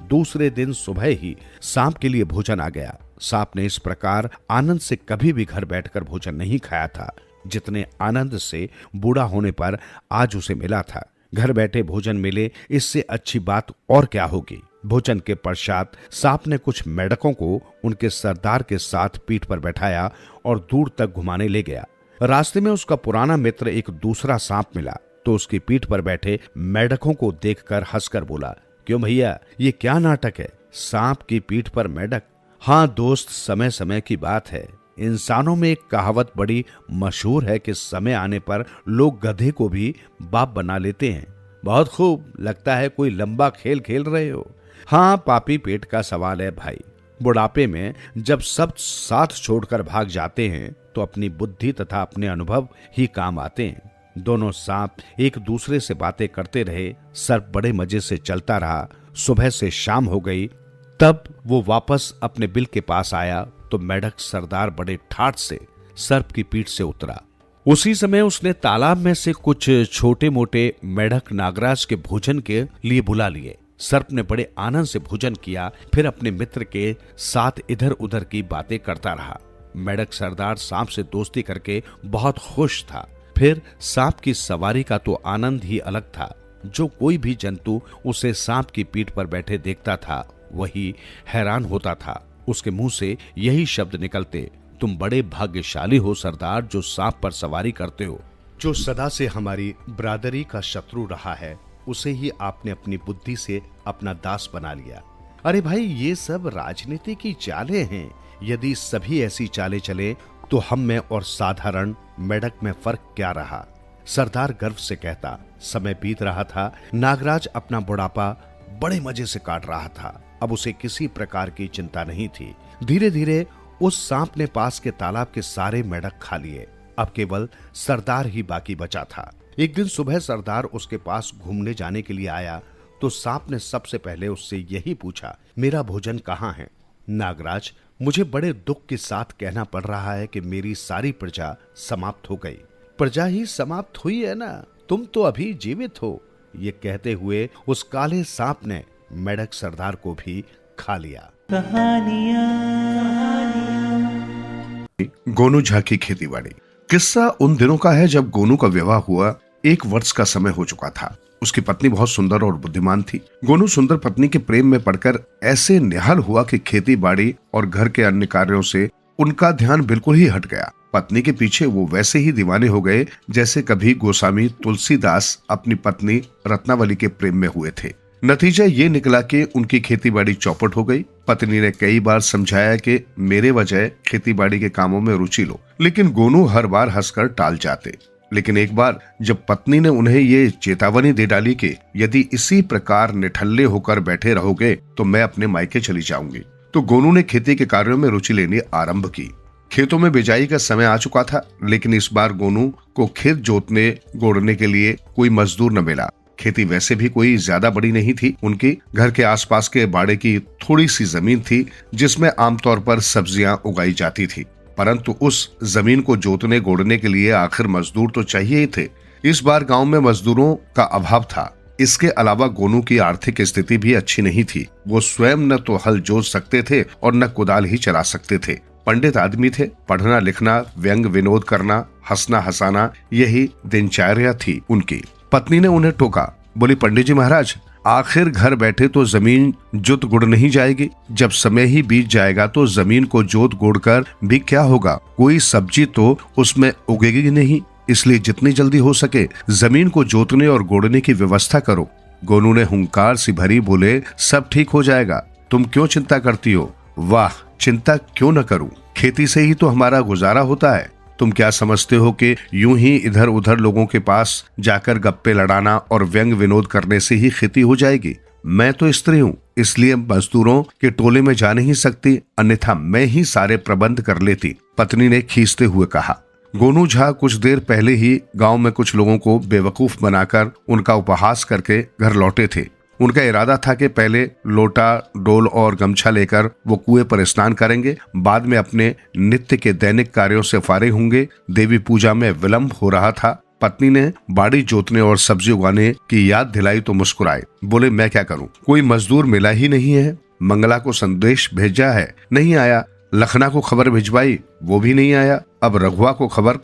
दूसरे दिन सुबह ही सांप के लिए भोजन आ गया। सांप ने इस प्रकार आनंद से कभी भी घर बैठकर भोजन नहीं खाया था, जितने आनंद से बूढ़ा होने पर आज उसे मिला था। घर बैठे भोजन मिले, इससे अच्छी बात और क्या होगी। भोजन के पश्चात सांप ने कुछ मेढकों को उनके सरदार के साथ पीठ पर बैठाया और दूर तक घुमाने ले गया। रास्ते में उसका पुराना मित्र एक दूसरा सांप मिला तो उसकी पीठ पर बैठे मेढकों को देखकर हंसकर बोला, क्यों भैया, ये क्या नाटक है? सांप की पीठ पर मेढक? हाँ दोस्त, समय समय की बात है। इंसानों में एक कहावत बड़ी मशहूर है कि समय आने पर लोग गधे को भी बाप बना लेते हैं। बहुत खूब, लगता है कोई लंबा खेल खेल रहे हो। हाँ, पापी पेट का सवाल है भाई। बुढ़ापे में जब सब साथ छोड़कर भाग जाते हैं तो अपनी बुद्धि तथा अपने अनुभव ही काम आते हैं। दोनों सांप एक दूसरे से बातें करते रहे। सर्प बड़े मजे से चलता रहा। सुबह से शाम हो गई। तब वो वापस अपने बिल के पास आया तो मेढक सरदार बड़े ठाठ से सर्प की पीठ से उतरा। उसी समय उसने तालाब में से कुछ छोटे मोटे मेढक नागराज के भोजन के लिए बुला लिए। सर्प ने बड़े आनंद से भोजन किया, फिर अपने मित्र के साथ इधर उधर की बातें करता रहा। मेढक सरदार सांप से दोस्ती करके बहुत खुश था। फिर सांप की सवारी का तो आनंद ही अलग था। जो कोई भी जंतु उसे सांप की पीठ पर बैठे देखता था वही हैरान होता था। उसके मुंह से यही शब्द निकलते, तुम बड़े भाग्यशाली हो सरदार, जो सांप पर सवारी करते हो। जो सदा से हमारी बरादरी का शत्रु रहा है उसे ही आपने अपनी बुद्धि से अपना दास बना लिया। अरे भाई, ये सब राजनीति की चालें हैं। यदि सभी ऐसी चालें चले तो हम में और साधारण मेढक में फर्क क्या रहा? सरदार गर्व से कहता। समय बीत रहा था। नागराज अपना बुढ़ापा बड़े मजे से काट रहा था। अब उसे किसी प्रकार की चिंता नहीं थी। धीरे धीरे उस सांप ने पास के तालाब के सारे मेढक खा लिए। अब केवल सरदार ही बाकी बचा था। एक दिन सुबह सरदार उसके पास घूमने जाने के लिए आया तो सांप ने सबसे पहले उससे यही पूछा, मेरा भोजन कहाँ है? नागराज, मुझे बड़े दुख के साथ कहना पड़ रहा है कि मेरी सारी प्रजा समाप्त हो गई। प्रजा ही समाप्त हुई है ना, तुम तो अभी जीवित हो। ये कहते हुए उस काले सांप ने मेढक सरदार को भी खा लिया। गोनू झा की खेतीबाड़ी। किस्सा उन दिनों का है जब गोनू का विवाह हुआ 1 वर्ष का समय हो चुका था। उसकी पत्नी बहुत सुंदर और बुद्धिमान थी। गोनू सुंदर पत्नी के प्रेम में पड़कर ऐसे निहाल हुआ कि खेती बाड़ी और घर के अन्य कार्यों से उनका ध्यान बिल्कुल ही हट गया। पत्नी के पीछे वो वैसे ही दीवाने हो गए जैसे कभी गोस्वामी तुलसीदास अपनी पत्नी रत्नावली के प्रेम में हुए थे। नतीजा ये निकला कि उनकी खेतीबाड़ी चौपट हो गई। पत्नी ने कई बार समझाया कि मेरे वजह खेतीबाड़ी के कामों में रुचि लो, लेकिन गोनू हर बार हंसकर टाल जाते। लेकिन एक बार जब पत्नी ने उन्हें ये चेतावनी दे डाली कि यदि इसी प्रकार निठल्ले होकर बैठे रहोगे तो मैं अपने मायके चली जाऊंगी, तो गोनू ने खेती के कार्यों में रुचि लेनी आरंभ की। खेतों में बिजाई का समय आ चुका था, लेकिन इस बार गोनू को खेत जोतने गोड़ने के लिए कोई मजदूर न मिला। खेती वैसे भी कोई ज्यादा बड़ी नहीं थी। उनकी घर के आसपास के बाड़े की थोड़ी सी जमीन थी जिसमें आमतौर पर सब्जियां उगाई जाती थी, परंतु उस जमीन को जोतने गोड़ने के लिए आखिर मजदूर तो चाहिए ही थे। इस बार गांव में मजदूरों का अभाव था। इसके अलावा गोनू की आर्थिक स्थिति भी अच्छी नहीं थी। वो स्वयं न तो हल जोत सकते थे और न कुदाल ही चला सकते थे। पंडित आदमी थे। पढ़ना लिखना, व्यंग विनोद करना, हंसना हंसाना, यही दिनचर्या थी उनकी। पत्नी ने उन्हें टोका, बोली, पंडित जी महाराज, आखिर घर बैठे तो जमीन जोत गुड़ नहीं जाएगी। जब समय ही बीत जाएगा तो जमीन को जोत गुड़ कर भी क्या होगा? कोई सब्जी तो उसमें उगेगी नहीं। इसलिए जितनी जल्दी हो सके जमीन को जोतने और गोड़ने की व्यवस्था करो। गोनू ने हुंकार सी भरी, बोले, सब ठीक हो जाएगा, तुम क्यों चिंता करती हो? वाह, चिंता क्यों न करूं, खेती से ही तो हमारा गुजारा होता है। तुम क्या समझते हो कि यूं ही इधर उधर लोगों के पास जाकर गप्पे लड़ाना और व्यंग विनोद करने से ही खेती हो जाएगी? मैं तो स्त्री हूँ, इसलिए मजदूरों के टोले में जा नहीं सकती, अन्यथा मैं ही सारे प्रबंध कर लेती, पत्नी ने खींचते हुए कहा। गोनू झा कुछ देर पहले ही गांव में कुछ लोगों को बेवकूफ बनाकर उनका उपहास करके घर लौटे थे। उनका इरादा था कि पहले लोटा, डोल और गमछा लेकर वो कुएं पर स्नान करेंगे, बाद में अपने नित्य के दैनिक कार्यों से फारिग होंगे। देवी पूजा में विलंब हो रहा था। पत्नी ने बाड़ी जोतने और सब्जी उगाने की याद दिलाई तो मुस्कुराए, बोले, मैं क्या करूं, कोई मजदूर मिला ही नहीं है। मंगला को संदेश भेजा है, नहीं आया। लखना को खबर भिजवाई, वो भी नहीं आया। अब रघुआ को खबर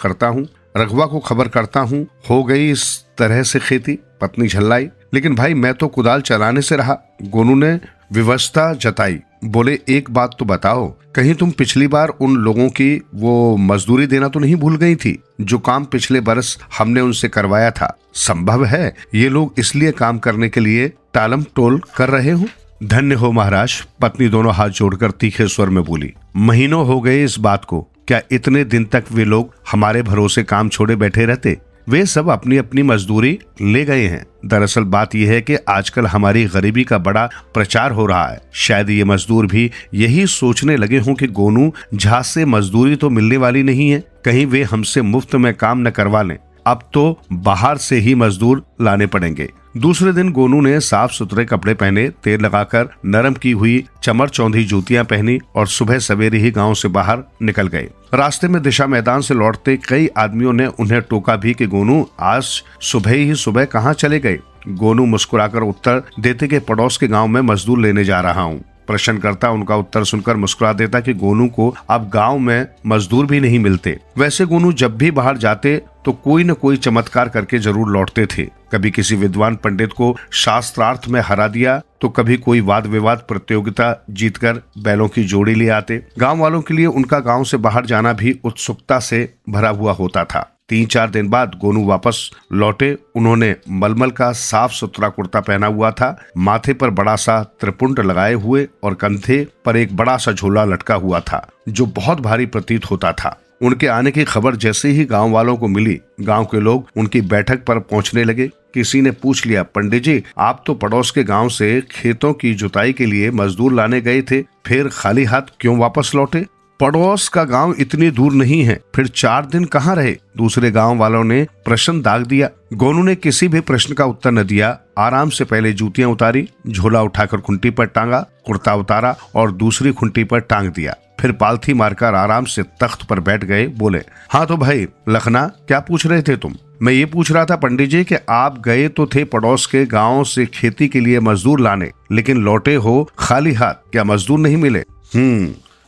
करता हूँ, हो गई इस तरह से खेती। पत्नी झल्लाई, लेकिन भाई मैं तो कुदाल चलाने से रहा। गोनू ने विवशता जताई, बोले, एक बात तो बताओ, कहीं तुम पिछली बार उन लोगों की वो मजदूरी देना तो नहीं भूल गई थी जो काम पिछले बरस हमने उनसे करवाया था? संभव है ये लोग इसलिए काम करने के लिए टालम टोल कर रहे हो? धन्य हो महाराज, पत्नी दोनों हाथ जोड़कर तीखे स्वर में बोली। महीनों हो गए इस बात को, क्या इतने दिन तक वे लोग हमारे भरोसे काम छोड़े बैठे रहते? वे सब अपनी अपनी मजदूरी ले गए हैं। दरअसल बात यह है कि आजकल हमारी गरीबी का बड़ा प्रचार हो रहा है। शायद ये मजदूर भी यही सोचने लगे हों कि गोनू झा से मजदूरी तो मिलने वाली नहीं है, कहीं वे हमसे मुफ्त में काम न करवा लें। अब तो बाहर से ही मजदूर लाने पड़ेंगे। दूसरे दिन गोनू ने साफ सुथरे कपड़े पहने, तेल लगाकर नरम की हुई चमर चौंधी जूतियां पहनी और सुबह सवेरे ही गांव से बाहर निकल गए। रास्ते में दिशा मैदान से लौटते कई आदमियों ने उन्हें टोका भी कि गोनू आज सुबह कहाँ चले गए? गोनू मुस्कुराकर उत्तर देते कि पड़ोस के गांव में मजदूर लेने जा रहा हूँ। प्रश्नकर्ता उनका उत्तर सुनकर मुस्कुरा देता कि गोनू को अब गांव में मजदूर भी नहीं मिलते। वैसे गोनू जब भी बाहर जाते तो कोई न कोई चमत्कार करके जरूर लौटते थे। कभी किसी विद्वान पंडित को शास्त्रार्थ में हरा दिया तो कभी कोई वाद विवाद प्रतियोगिता जीतकर बैलों की जोड़ी ले आते। गांव वालों के लिए उनका गांव से बाहर जाना भी उत्सुकता से भरा हुआ होता था। 3-4 दिन बाद गोनू वापस लौटे। उन्होंने मलमल का साफ सुथरा कुर्ता पहना हुआ था, माथे पर बड़ा सा त्रिपुंड लगाए हुए और कंधे पर एक बड़ा सा झोला लटका हुआ था जो बहुत भारी प्रतीत होता था। उनके आने की खबर जैसे ही गांव वालों को मिली, गांव के लोग उनकी बैठक पर पहुंचने लगे। किसी ने पूछ लिया, पंडित जी, आप तो पड़ोस के गांव से खेतों की जुताई के लिए मजदूर लाने गए थे, फिर खाली हाथ क्यों वापस लौटे? पड़ोस का गांव इतनी दूर नहीं है, फिर 4 दिन कहाँ रहे? दूसरे गांव वालों ने प्रश्न दाग दिया। गोनू ने किसी भी प्रश्न का उत्तर न दिया। आराम से पहले जूतियां उतारी, झोला उठाकर खुंटी पर टांगा, कुर्ता उतारा और दूसरी खुंटी पर टांग दिया। फिर पालथी मारकर आराम से तख्त पर बैठ गए। बोले, हाँ तो भाई लखना, क्या पूछ रहे थे तुम? मैं ये पूछ रहा था पंडित जी कि आप गए तो थे पड़ोस के गांव से खेती के लिए मजदूर लाने, लेकिन लौटे हो खाली हाथ, क्या मजदूर नहीं मिले?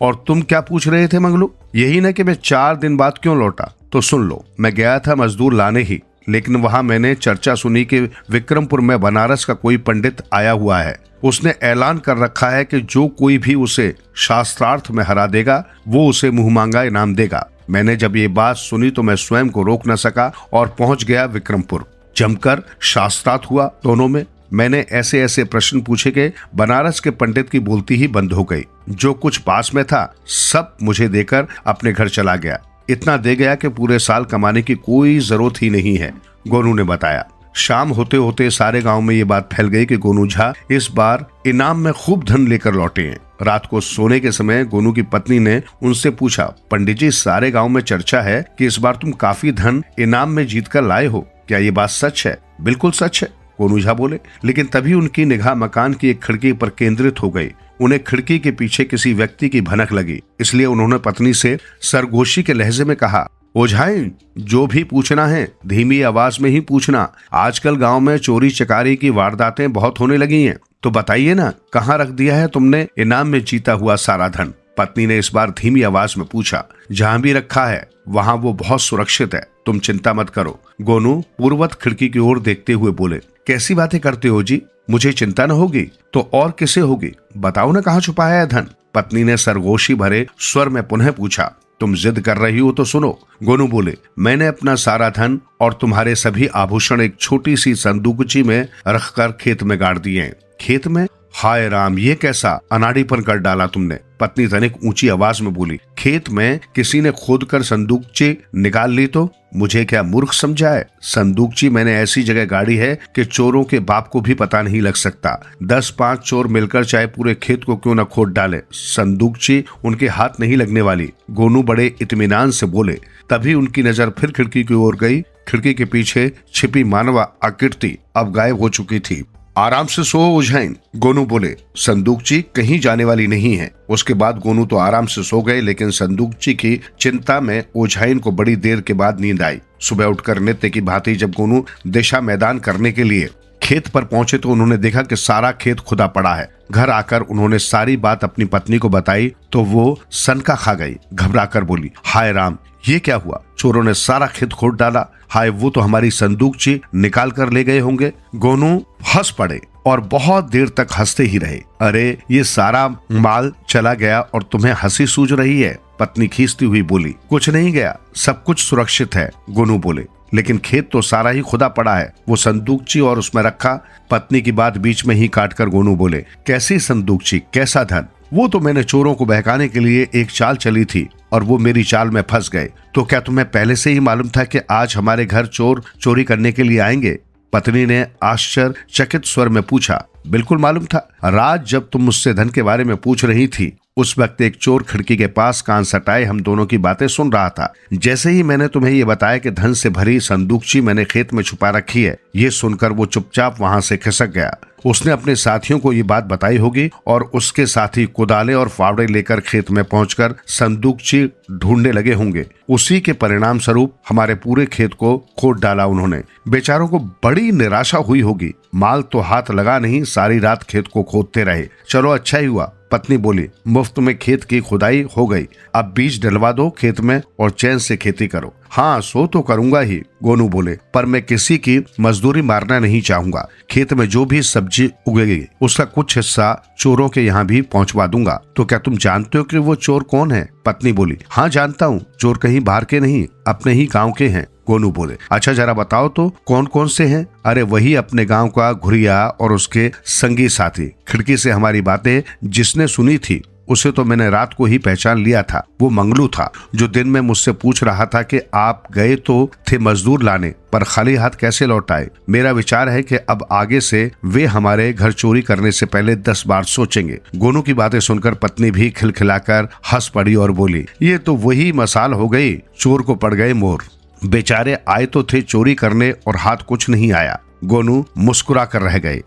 और तुम क्या पूछ रहे थे मंगलू? यही ना कि मैं 4 दिन बाद क्यों लौटा? तो सुन लो, मैं गया था मजदूर लाने ही, लेकिन वहां मैंने चर्चा सुनी कि विक्रमपुर में बनारस का कोई पंडित आया हुआ है। उसने ऐलान कर रखा है कि जो कोई भी उसे शास्त्रार्थ में हरा देगा वो उसे मुंह मांगा इनाम देगा। मैंने जब ये बात सुनी तो मैं स्वयं को रोक न सका और पहुंच गया विक्रमपुर। जमकर शास्त्रार्थ हुआ दोनों में। मैंने ऐसे ऐसे प्रश्न पूछे कि बनारस के पंडित की बोलती ही बंद हो गई। जो कुछ पास में था सब मुझे देकर अपने घर चला गया। इतना दे गया कि पूरे साल कमाने की कोई जरूरत ही नहीं है, गोनू ने बताया। शाम होते होते सारे गांव में ये बात फैल गई कि गोनू झा इस बार इनाम में खूब धन लेकर लौटे हैं। रात को सोने के समय गोनू की पत्नी ने उनसे पूछा, पंडित जी सारे गांव में चर्चा है कि इस बार तुम काफी धन इनाम में जीत कर लाए हो, क्या ये बात सच है? बिल्कुल सच है, गोनू झा बोले। लेकिन तभी उनकी निगाह मकान की एक खिड़की पर केंद्रित हो गई। उन्हें खिड़की के पीछे किसी व्यक्ति की भनक लगी, इसलिए उन्होंने पत्नी से सरगोशी के लहजे में कहा, ओझाई जो भी पूछना है धीमी आवाज में ही पूछना। आजकल गांव में चोरी चकारी की वारदातें बहुत होने लगी हैं, तो बताइए ना कहाँ रख दिया है तुमने इनाम में जीता हुआ सारा धन? पत्नी ने इस बार धीमी आवाज में पूछा। जहाँ भी रखा है वहाँ वो बहुत सुरक्षित है, तुम चिंता मत करो। गोनू पूर्वत खिड़की की ओर देखते हुए बोले, कैसी बातें करते हो जी, मुझे चिंता न होगी तो और किसे होगी? बताओ ना कहाँ छुपाया है धन? पत्नी ने सरगोशी भरे स्वर में पुनः पूछा। तुम जिद कर रही हो तो सुनो, गोनू बोले। मैंने अपना सारा धन और तुम्हारे सभी आभूषण एक छोटी सी संदूकची में रखकर खेत में गाड़ दिए हैं। खेत में? हाय राम, ये कैसा अनाड़ीपन कर डाला तुमने? पत्नी तनिक ऊंची आवाज में बोली। खेत में किसी ने खोदकर संदूकची निकाल ली तो? मुझे क्या मूर्ख समझा है? संदूकची मैंने ऐसी जगह गाड़ी है कि चोरों के बाप को भी पता नहीं लग सकता। 10-5 चोर मिलकर चाहे पूरे खेत को क्यों न खोद डाले, संदूकची उनके हाथ नहीं लगने वाली। गोनू बड़े इत्मीनान से बोले। तभी उनकी नजर फिर खिड़की की ओर गई। खिड़की के पीछे छिपी मानव आकृति अब गायब हो चुकी थी। आराम से सो ओझाइन, गोनू बोले। संदूकची कहीं जाने वाली नहीं है। उसके बाद गोनू तो आराम से सो गए, लेकिन संदूकची की चिंता में ओझाइन को बड़ी देर के बाद नींद आई। सुबह उठकर नित्य की भांति जब गोनू दिशा मैदान करने के लिए खेत पर पहुंचे तो उन्होंने देखा कि सारा खेत खुदा पड़ा है। घर आकर उन्होंने सारी बात अपनी पत्नी को बताई तो वो सनका खा गई। घबराकर बोली, हाय राम, ये क्या हुआ? चोरों ने सारा खेत खोद डाला। हाय, वो तो हमारी संदूकची निकाल कर ले गए होंगे। गोनू हंस पड़े और बहुत देर तक हंसते ही रहे। अरे ये सारा माल चला गया और तुम्हें हंसी सूझ रही है? पत्नी खींचती हुई बोली। कुछ नहीं गया, सब कुछ सुरक्षित है, गोनू बोले। लेकिन खेत तो सारा ही खुदा पड़ा है, वो संदूकची और उसमें रखा। पत्नी की बात बीच में ही काटकर गोनू बोले, कैसी संदूकची, कैसा धन? वो तो मैंने चोरों को बहकाने के लिए एक चाल चली थी और वो मेरी चाल में फंस गए। तो क्या तुम्हें पहले से ही मालूम था कि आज हमारे घर चोर चोरी करने के लिए आएंगे? पत्नी ने आश्चर्यचकित स्वर में पूछा। बिल्कुल मालूम था। रात जब तुम मुझसे धन के बारे में पूछ रही थी उस वक्त एक चोर खिड़की के पास कान सटाए हम दोनों की बातें सुन रहा था। जैसे ही मैंने तुम्हें ये बताया कि धन से भरी संदूकची मैंने खेत में छुपा रखी है, ये सुनकर वो चुपचाप वहां से खिसक गया। उसने अपने साथियों को ये बात बताई होगी और उसके साथी कुदाले और फावड़े लेकर खेत में पहुंचकर संदूकची ढूंढने लगे होंगे। उसी के परिणाम स्वरूप हमारे पूरे खेत को खोद डाला उन्होंने। बेचारों को बड़ी निराशा हुई होगी। माल तो हाथ लगा नहीं, सारी रात खेत को खोदते रहे। चलो अच्छा ही हुआ, पत्नी बोली। मुफ्त में खेत की खुदाई हो गई। अब बीज डलवा दो खेत में और चैन से खेती करो। हाँ, सो तो करूंगा ही, गोनू बोले, पर मैं किसी की मजदूरी मारना नहीं चाहूंगा। खेत में जो भी सब्जी उगेगी उसका कुछ हिस्सा चोरों के यहाँ भी पहुंचवा दूंगा। तो क्या तुम जानते हो कि वो चोर कौन है? पत्नी बोली। हाँ जानता हूँ, चोर कहीं बाहर के नहीं, अपने ही गाँव के हैं। गोनू बोले। अच्छा जरा बताओ तो कौन कौन से हैं? अरे वही अपने गांव का घुरिया और उसके संगी साथी। खिड़की से हमारी बातें जिसने सुनी थी उसे तो मैंने रात को ही पहचान लिया था। वो मंगलू था जो दिन में मुझसे पूछ रहा था कि आप गए तो थे मजदूर लाने, पर खाली हाथ कैसे लौट आए। मेरा विचार है कि अब आगे से वे हमारे घर चोरी करने से पहले 10 बार सोचेंगे। गोनू की बातें सुनकर पत्नी भी खिलखिलाकर हंस पड़ी और बोली, ये तो वही मसाल हो गई, चोर को पड़ गए मोर। बेचारे आए तो थे चोरी करने और हाथ कुछ नहीं आया। गोनू मुस्कुरा कर रह गए।